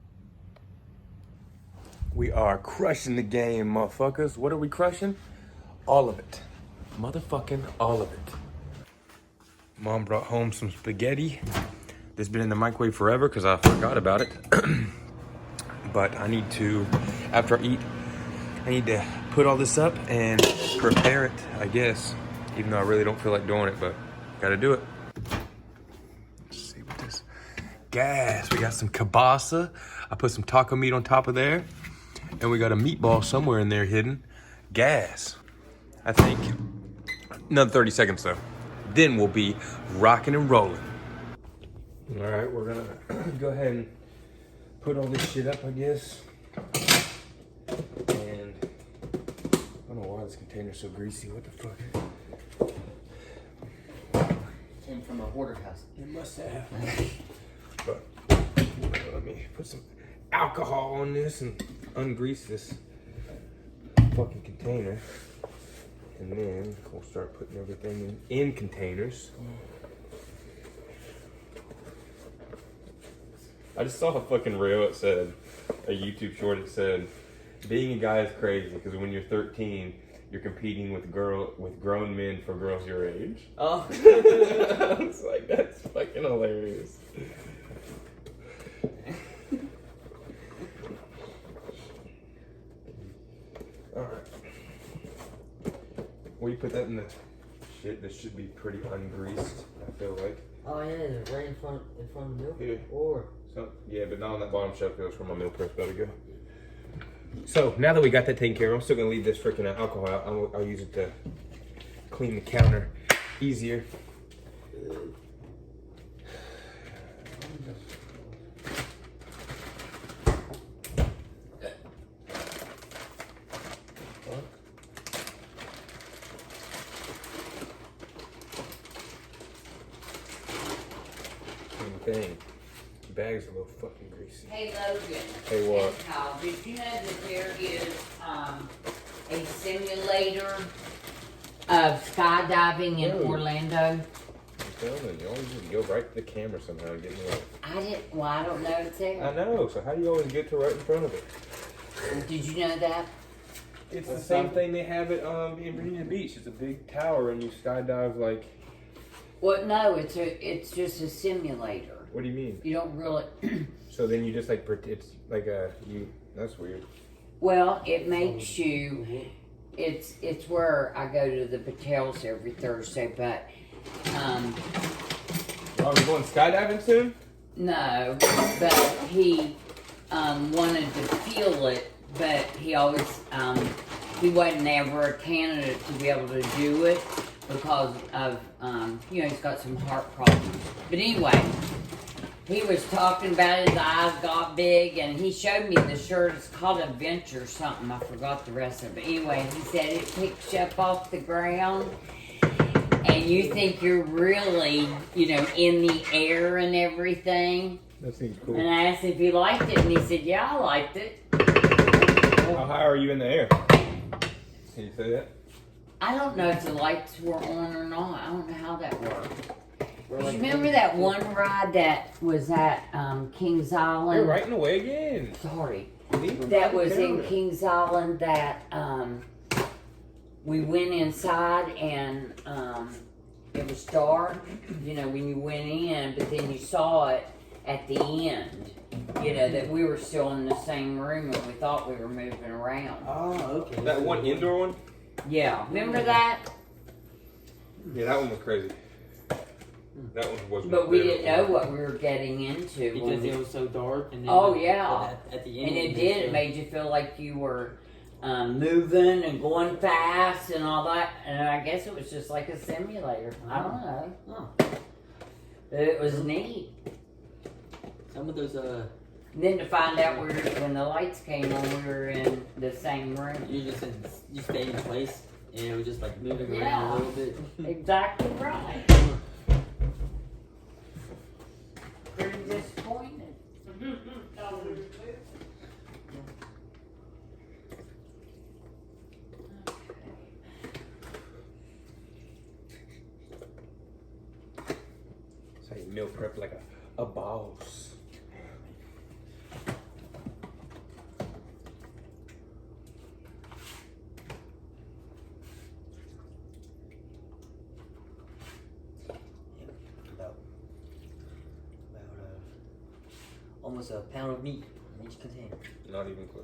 We are crushing the game, motherfuckers. What are we crushing? All of it. Motherfucking all of it. Mom brought home some spaghetti. This has been in the microwave forever because I forgot about it. But I need to, after I eat, I need to put all this up and prepare it, I guess. Even though I really don't feel like doing it, but gotta do it. Let's see what this, gas. We got some kielbasa. I put some taco meat on top of there. And we got a meatball somewhere in there hidden. Gas. I think another 30 seconds though. Then we'll be rocking and rolling. All right, we're gonna go ahead and put all this shit up, I guess. And I don't know why this container's so greasy. What the fuck? Came from a hoarder house. It must have. But let me put some alcohol on this and ungrease this fucking container. And then we'll start putting everything in containers. I just saw a fucking reel. It said, a YouTube short, it said, being a guy is crazy because when you're 13, you're competing with grown men for girls your age. Oh. I was like, that's fucking hilarious. Alright. Well, you put that in the shit. This should be pretty ungreased, I feel like. Oh, yeah, it's right in front of the milk. Yeah. Or. So, yeah, but not on that bottom shelf. Goes where my meal prep's about to go. So, now that we got that taken care of, I'm still going to leave this freaking alcohol out. I'll use it to clean the counter easier. Thing. The bag's a little fucking greasy. Hey Logan. Hey, what? And Kyle, did you know that there is a simulator of skydiving in Ooh. Orlando? I'm telling you, always just go right to the camera somehow and get me right. I don't know it's there. I know, so how do you always get to right in front of it? Did you know that? It's the same thing they have at in Virginia Beach. It's a big tower and you skydive like... Well, no, it's just a simulator. What do you mean? You don't really. So then you just like, it's like that's weird. Well, it makes you. It's where I go to the Patels every Thursday, but Are we going skydiving soon? no, but he wanted to feel it, but he always he wasn't ever a candidate to be able to do it because of he's got some heart problems. But anyway. He was talking about his eyes got big, and he showed me the shirt. It's called Adventure something. I forgot the rest of it. Anyway, he said it picks you up off the ground, and you think you're really, in the air and everything. That seems cool. And I asked if he liked it, and he said, yeah, I liked it. How high are you in the air? Can you say that? I don't know if the lights were on or not. I don't know how that worked. You remember that one ride that was at Kings Island? You're right in the way again. Sorry. That was in Kings Island that we went inside and it was dark, when you went in, but then you saw it at the end, that we were still in the same room and we thought we were moving around. Oh, okay. That one indoor one? Yeah. Remember that? Yeah, that one was crazy. That one wasn't. But we didn't know what we were getting into. Because it was so dark. And then Oh, yeah. At the end. And it did. It made you feel like you were moving and going fast and all that. And I guess it was just like a simulator. I don't know. Oh. It was neat. Some of those Then to find out when the lights came on, we were in the same room. you stay in place and it was just like moving around Yeah. a little bit. Exactly right. Pretty disappointed. So you meal prep like a boss. About almost a pound of meat in each container. Not even close.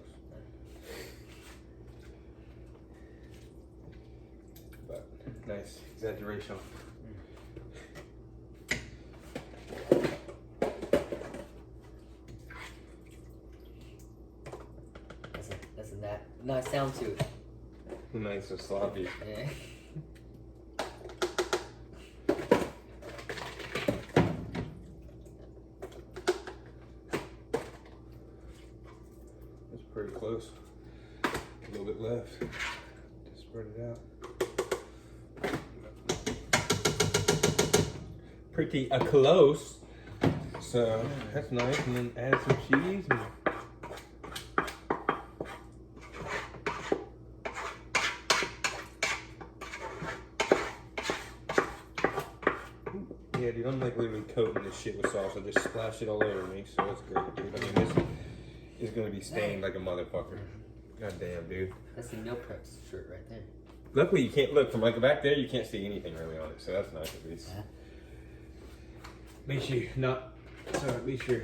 But nice exaggeration. That's a nice sound to it. Nice and sloppy. Yeah. That's pretty close. A little bit left. Just spread it out. Pretty close. So that's nice. And then add some cheese. Yeah, dude, I'm like literally coating this shit with sauce. I just splashed it all over me, so it's great, dude. I mean, this is gonna be stained like a motherfucker. God damn, dude. That's the meal prep shirt right there. Luckily, you can't look from like back there. You can't see anything really on it, so that's nice at least. At least you not. So at least you're.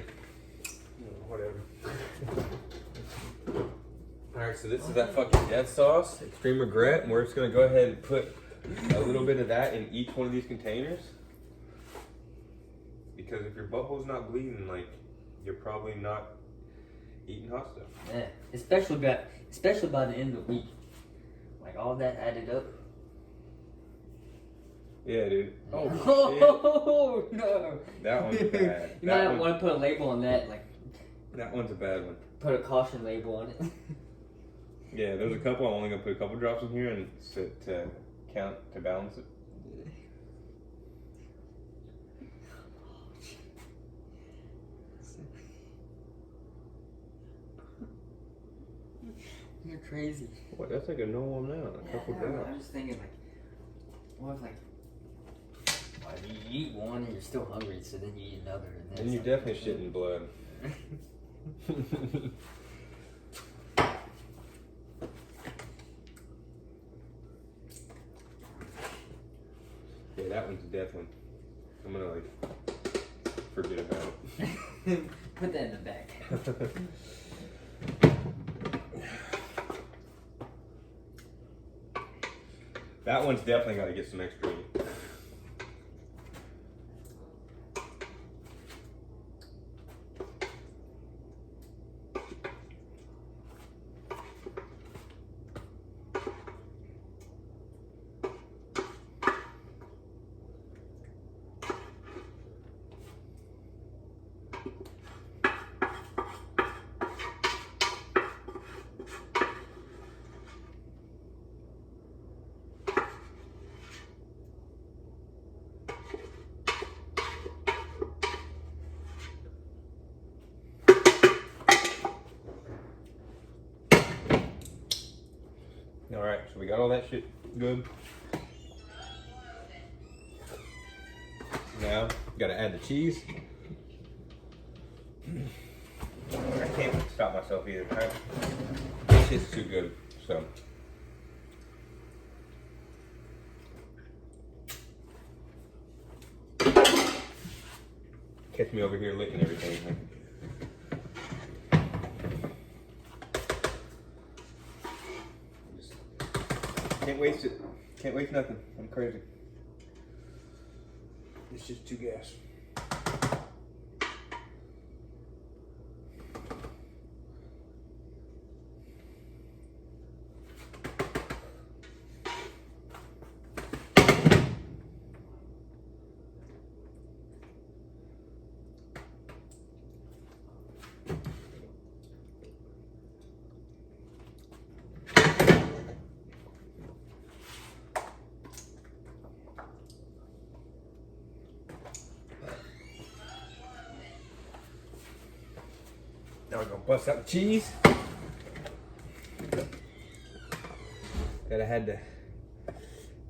Whatever. All right, so this is that fucking death sauce, extreme regret, and we're just gonna go ahead and put a little bit of that in each one of these containers. Because if your butthole's not bleeding, like, you're probably not eating hot stuff. Yeah, especially by the end of the week, like all that added up. Yeah, dude. Oh, Oh no! that one's bad. You might want to put a label on that, like That one's a bad one. put a caution label on it. Yeah, there's a couple. I'm only gonna put a couple drops in here and to count to balance it. You're crazy. What? That's like a normal amount. A couple drops. I'm just thinking like, what if like, well, you eat one and you're still hungry, so then you eat another, and And you're definitely shitting blood. Yeah, that one's a death one. I'm gonna like forget about it. Put that in the back. That one's definitely got to get some extra meat. All right, so we got all that shit good. Now, gotta add the cheese. I can't stop myself either. This shit's too good, so. Catch me over here licking everything. Can't waste it. Can't waste nothing. I'm crazy. It's just too gas. Now we're gonna bust out the cheese that I had to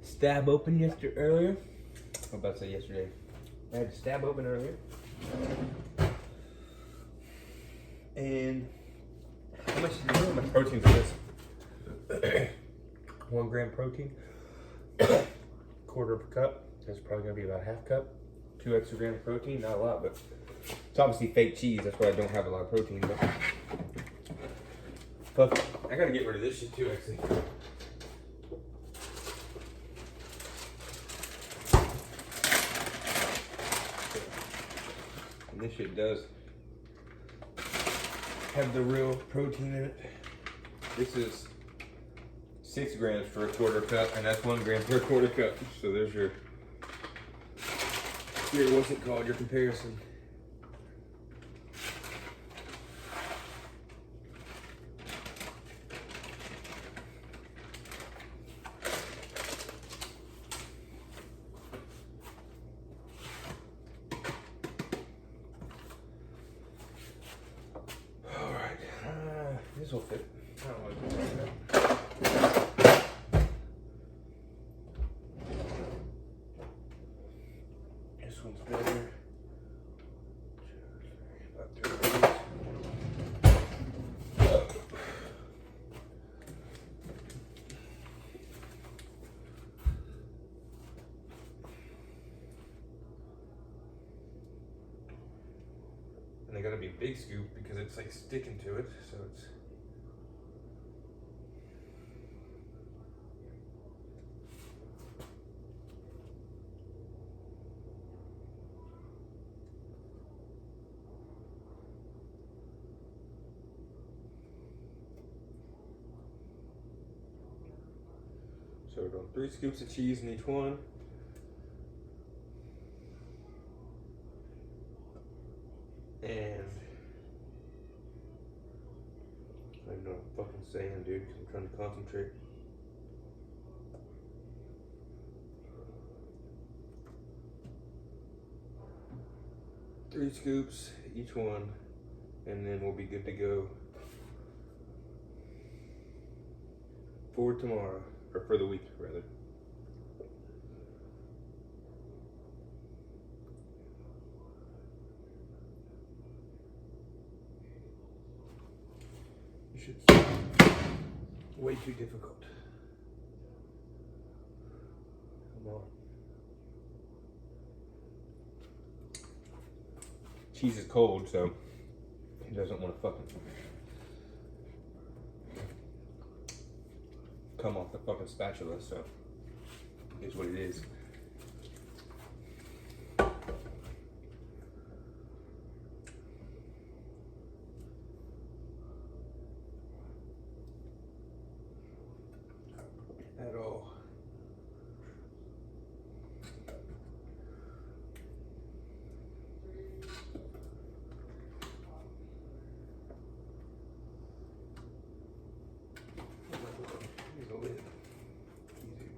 stab open earlier. I'm about to say yesterday. I had to stab open earlier. And how much protein for this? 1 gram protein. Quarter of a cup. That's probably gonna be about a half cup. 2 extra grams of protein, not a lot, but it's obviously fake cheese. That's why I don't have a lot of protein. But I gotta get rid of this shit too, actually. And this shit does have the real protein in it. This is 6 grams for a quarter cup, and that's 1 gram per quarter cup. So there's your what's it called? Your comparison. All right, this will fit. I don't want to do that. This one's better. About 3 of these. And they gotta be a big scoop because it's like sticking to it, so it's. So we're doing 3 scoops of cheese in each one. And I don't know what I'm fucking saying, dude, because I'm trying to concentrate. Three scoops each one, and then we'll be good to go for tomorrow, or for the week, rather. Should way too difficult. Come on. Cheese is cold, so he doesn't want to fucking come off the fucking spatula, so it's what it is. At all. Here's a lid. Easy.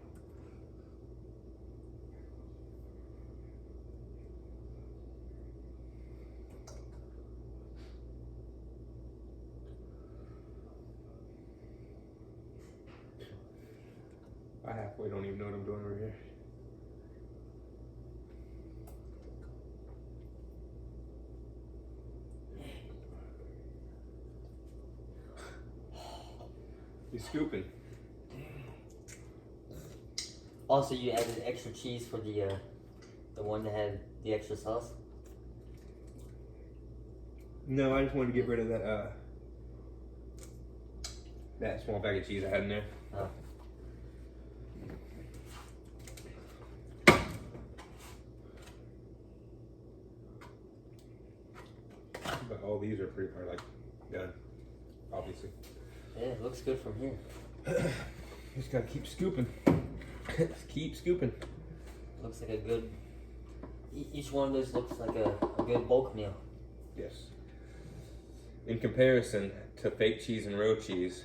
I halfway don't even know what I'm doing over here. You scooping. Also, you added extra cheese for the one that had the extra sauce? No, I just wanted to get rid of that small bag of cheese I had in there. Oh. But all these are like done, obviously. Yeah, it looks good from here. Just gotta keep scooping. Keep scooping. Looks like a good. Each one of those looks like a good bulk meal. Yes. In comparison to fake cheese and real cheese,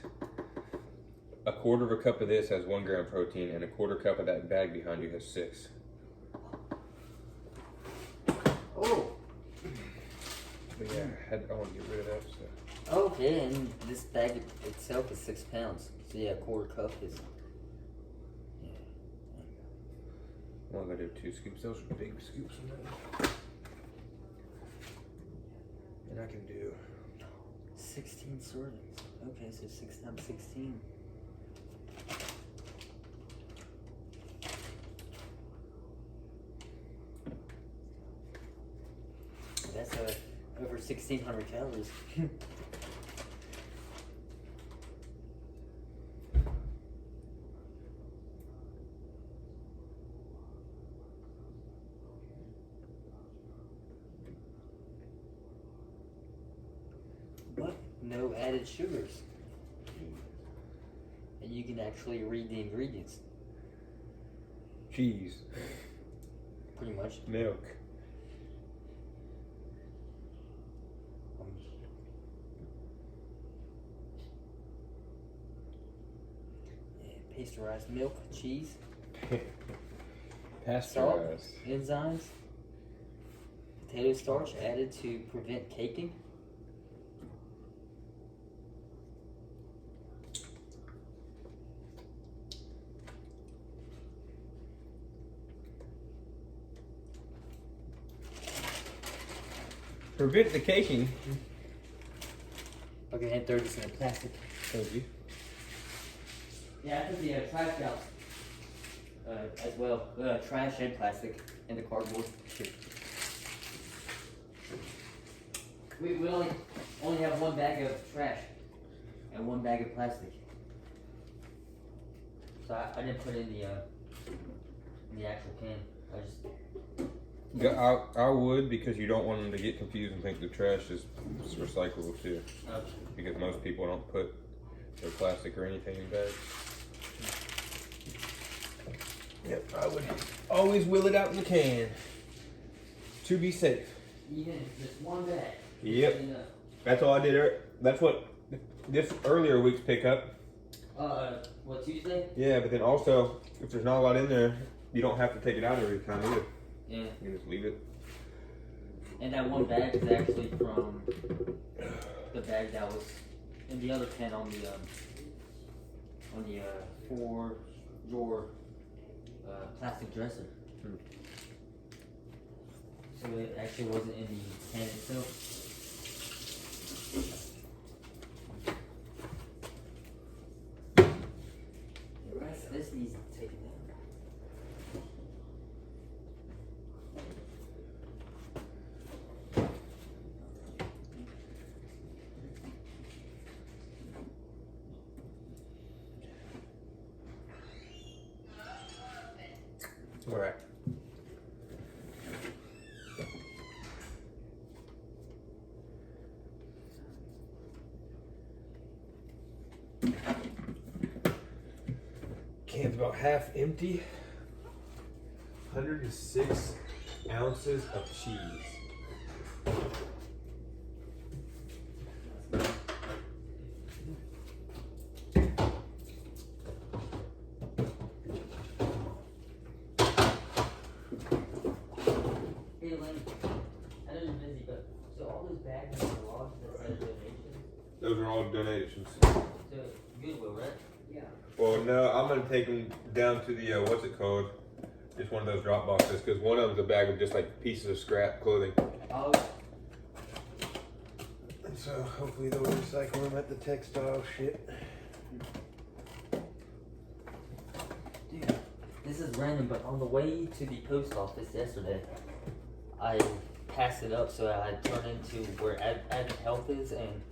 a quarter of a cup of this has 1 gram protein, and a quarter cup of that bag behind you has 6. Oh. But yeah, I want to get rid of that stuff. Okay, and this bag itself is 6 pounds. So yeah, a quarter cup is. Yeah. I'm gonna do 2 scoops. Those are big scoops. And I can do 16 servings. Okay, so 6 times 16. That's over 1,600 calories. But no added sugars. And you can actually read the ingredients. cheese, Pretty much. milk. Yeah, pasteurized milk, cheese, Pasteurized. enzymes, potato starch added to prevent caking. Prevent the caking. Okay, and throw this in a plastic. Thank you. Yeah, I took the trash out as well. Trash and plastic and the cardboard. We only have one bag of trash and one bag of plastic. So I didn't put it in the actual can. I just. Yeah, I would, because you don't want them to get confused and think the trash is recyclable too. Because most people don't put their plastic or anything in bags. Yep, I would always wheel it out in the can to be safe. Even just one bag. Yep, that's all I did. That's what this earlier week's pickup. What, Tuesday? Yeah, but then also, if there's not a lot in there, you don't have to take it out every time either. Yeah. You can just leave it. And that one bag is actually from the bag that was in the other can on the 4-drawer plastic dresser. So it actually wasn't in the can itself. This needs to take it down. All right. Can's about half empty. 106 ounces of cheese. Hey Lynn, I know you're busy, but so all those bags in the garage that said donations, Those are all donations. so Goodwill, right? Yeah. Well, no, I'm gonna take them down to the what's it called? Just one of those drop boxes, because one of them's a bag of just like pieces of scrap clothing. Oh, And so hopefully they'll recycle them at the textile shit. dude, this is random, but on the way to the post office yesterday, I passed it up so I turned into where Advent Health is and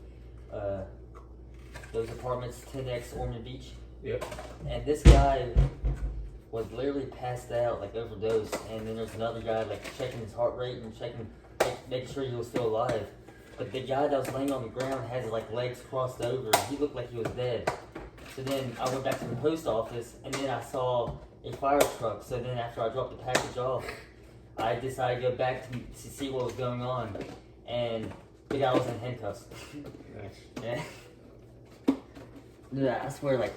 those apartments 10X Ormond Beach. Yep. And this guy was literally passed out, like overdosed, and then there's another guy like checking his heart rate and making sure he was still alive. But the guy that was laying on the ground had his like legs crossed over. He looked like he was dead. So then I went back to the post office, and then I saw a fire truck. So then after I dropped the package off, I decided to go back to see what was going on, and the guy was in handcuffs. Nice. Yeah. Yeah, I swear, like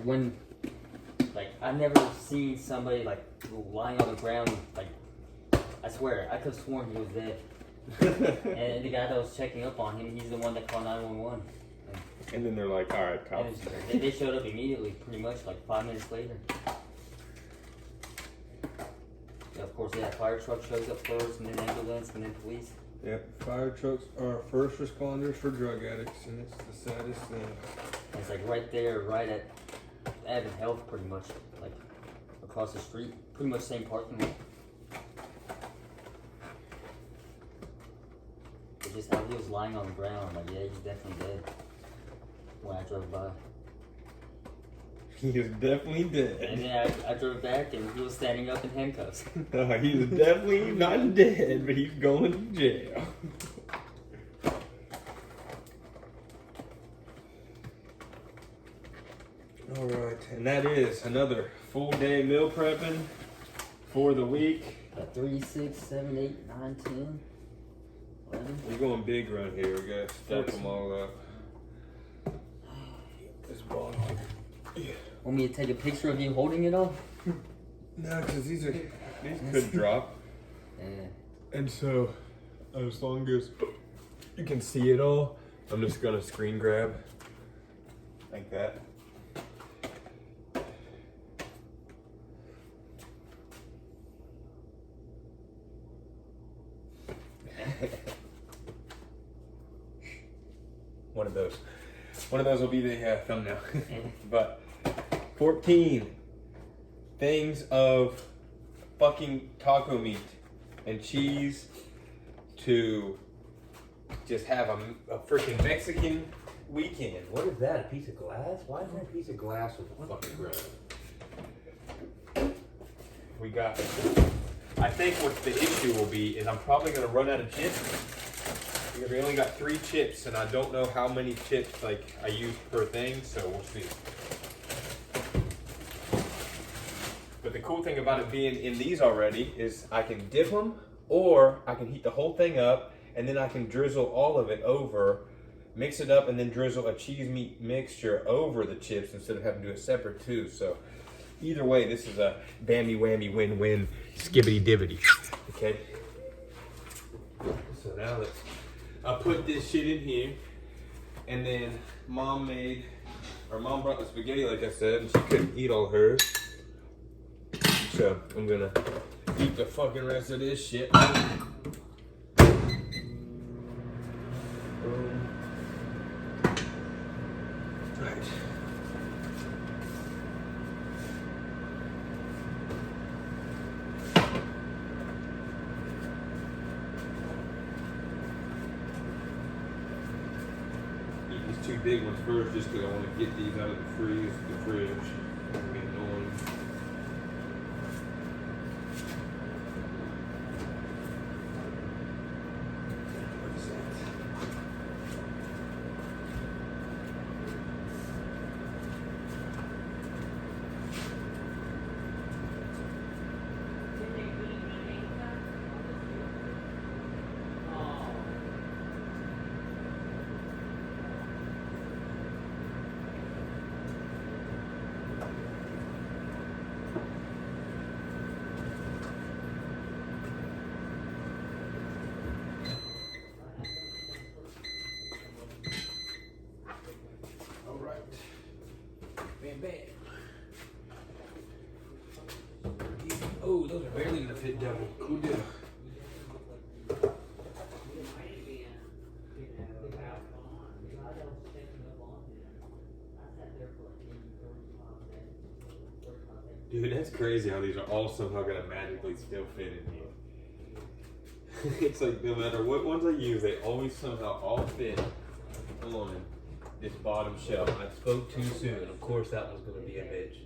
I've never seen somebody like lying on the ground. Like, I swear, I could have sworn he was dead. And the guy that was checking up on him, he's the one that called 911. And then they're like, all right, cops. And they showed up immediately, pretty much like 5 minutes later. Yeah, of course, yeah, fire truck shows up first, and then ambulance, and then police. Yep, fire trucks are first responders for drug addicts, and it's the saddest thing. It's like right there, right at Advent Health, pretty much, like across the street, pretty much same parking lot. It's just how he was lying on the ground, like, yeah, he's definitely dead. When I drove by. He is definitely dead. And then I drove back and he was standing up in handcuffs. He's definitely not dead, but he's going to jail. All right, and that is another full day meal prepping for the week. 3, 6, 7, 8, 9, 10, 11. We're going big around here. We gotta stack them all up. This ball. Yeah. Want me to take a picture of you holding it all? No, because these could drop. Yeah. And so, as long as you can see it all, I'm just gonna screen grab like that. One of those. One of those will be the thumbnail. But 14 things of fucking taco meat and cheese to just have a freaking Mexican weekend. What is that? A piece of glass? Why is there a piece of glass with the fucking ground? We got. I think what the issue will be is I'm probably gonna run out of chips. Because we only got 3 chips, and I don't know how many chips like I use per thing, so we'll see. But the cool thing about it being in these already is I can dip them, or I can heat the whole thing up, and then I can drizzle all of it over, mix it up, and then drizzle a cheese meat mixture over the chips instead of having to do it separate too. So either way, this is a bammy whammy win-win skibbity dibbity. Okay. So now let's. I put this shit in here, and then mom brought the spaghetti like I said, and she couldn't eat all hers. So I'm gonna eat the fucking rest of this shit. Right. These 2 big ones first, just because I want to get these out of the fridge. It's gonna be annoying. What is that? Bam, bam. Oh, those are barely gonna fit double. Cool deal. Dude, that's crazy how these are all somehow gonna magically still fit in here. It's like no matter what ones I use, they always somehow all fit on this bottom shelf. I spoke too soon. Of course, that one's gonna be a bitch.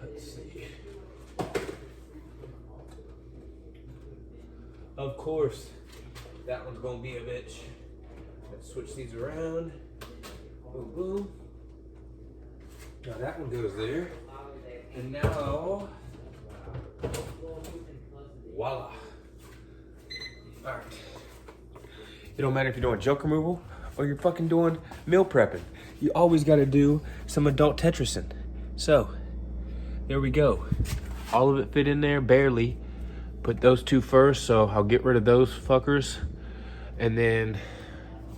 Let's see. Of course, that one's gonna be a bitch. Let's switch these around. Boom, boom. Now that one goes there. And now, voila. All right. It don't matter if you're doing junk removal or you're fucking doing meal prepping. You always gotta do some adult tetricin. So, there we go. All of it fit in there, barely. put those two first, so I'll get rid of those fuckers. And then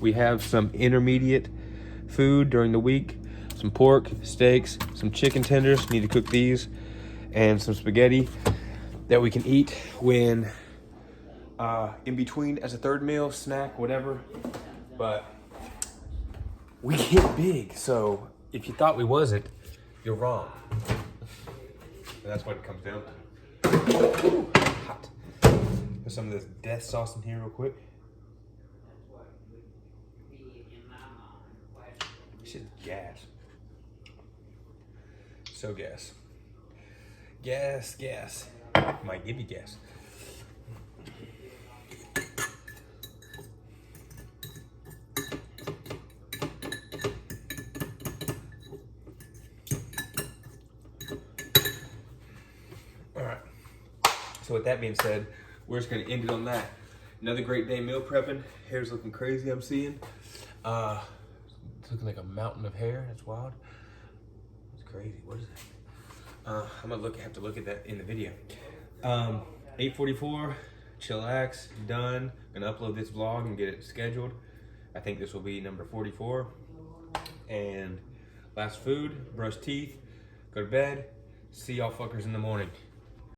we have some intermediate food during the week. Some pork, steaks, some chicken tenders, need to cook these, and some spaghetti that we can eat when in between as a third meal, snack, whatever. But we get big, so if you thought we wasn't, you're wrong. And that's what it comes down to. Ooh, hot. Put some of this death sauce in here real quick. Shit's gas. So gas. Gas. Might give you gas. Alright. So with that being said, we're just gonna end it on that. Another great day meal prepping. Hair's looking crazy, I'm seeing. It's looking like a mountain of hair. That's wild. It's crazy. What is that? I'm gonna have to look at that in the video. 8:44, chillax, done. Gonna upload this vlog and get it scheduled. I think this will be number 44. And last food, brush teeth, go to bed. See y'all fuckers in the morning.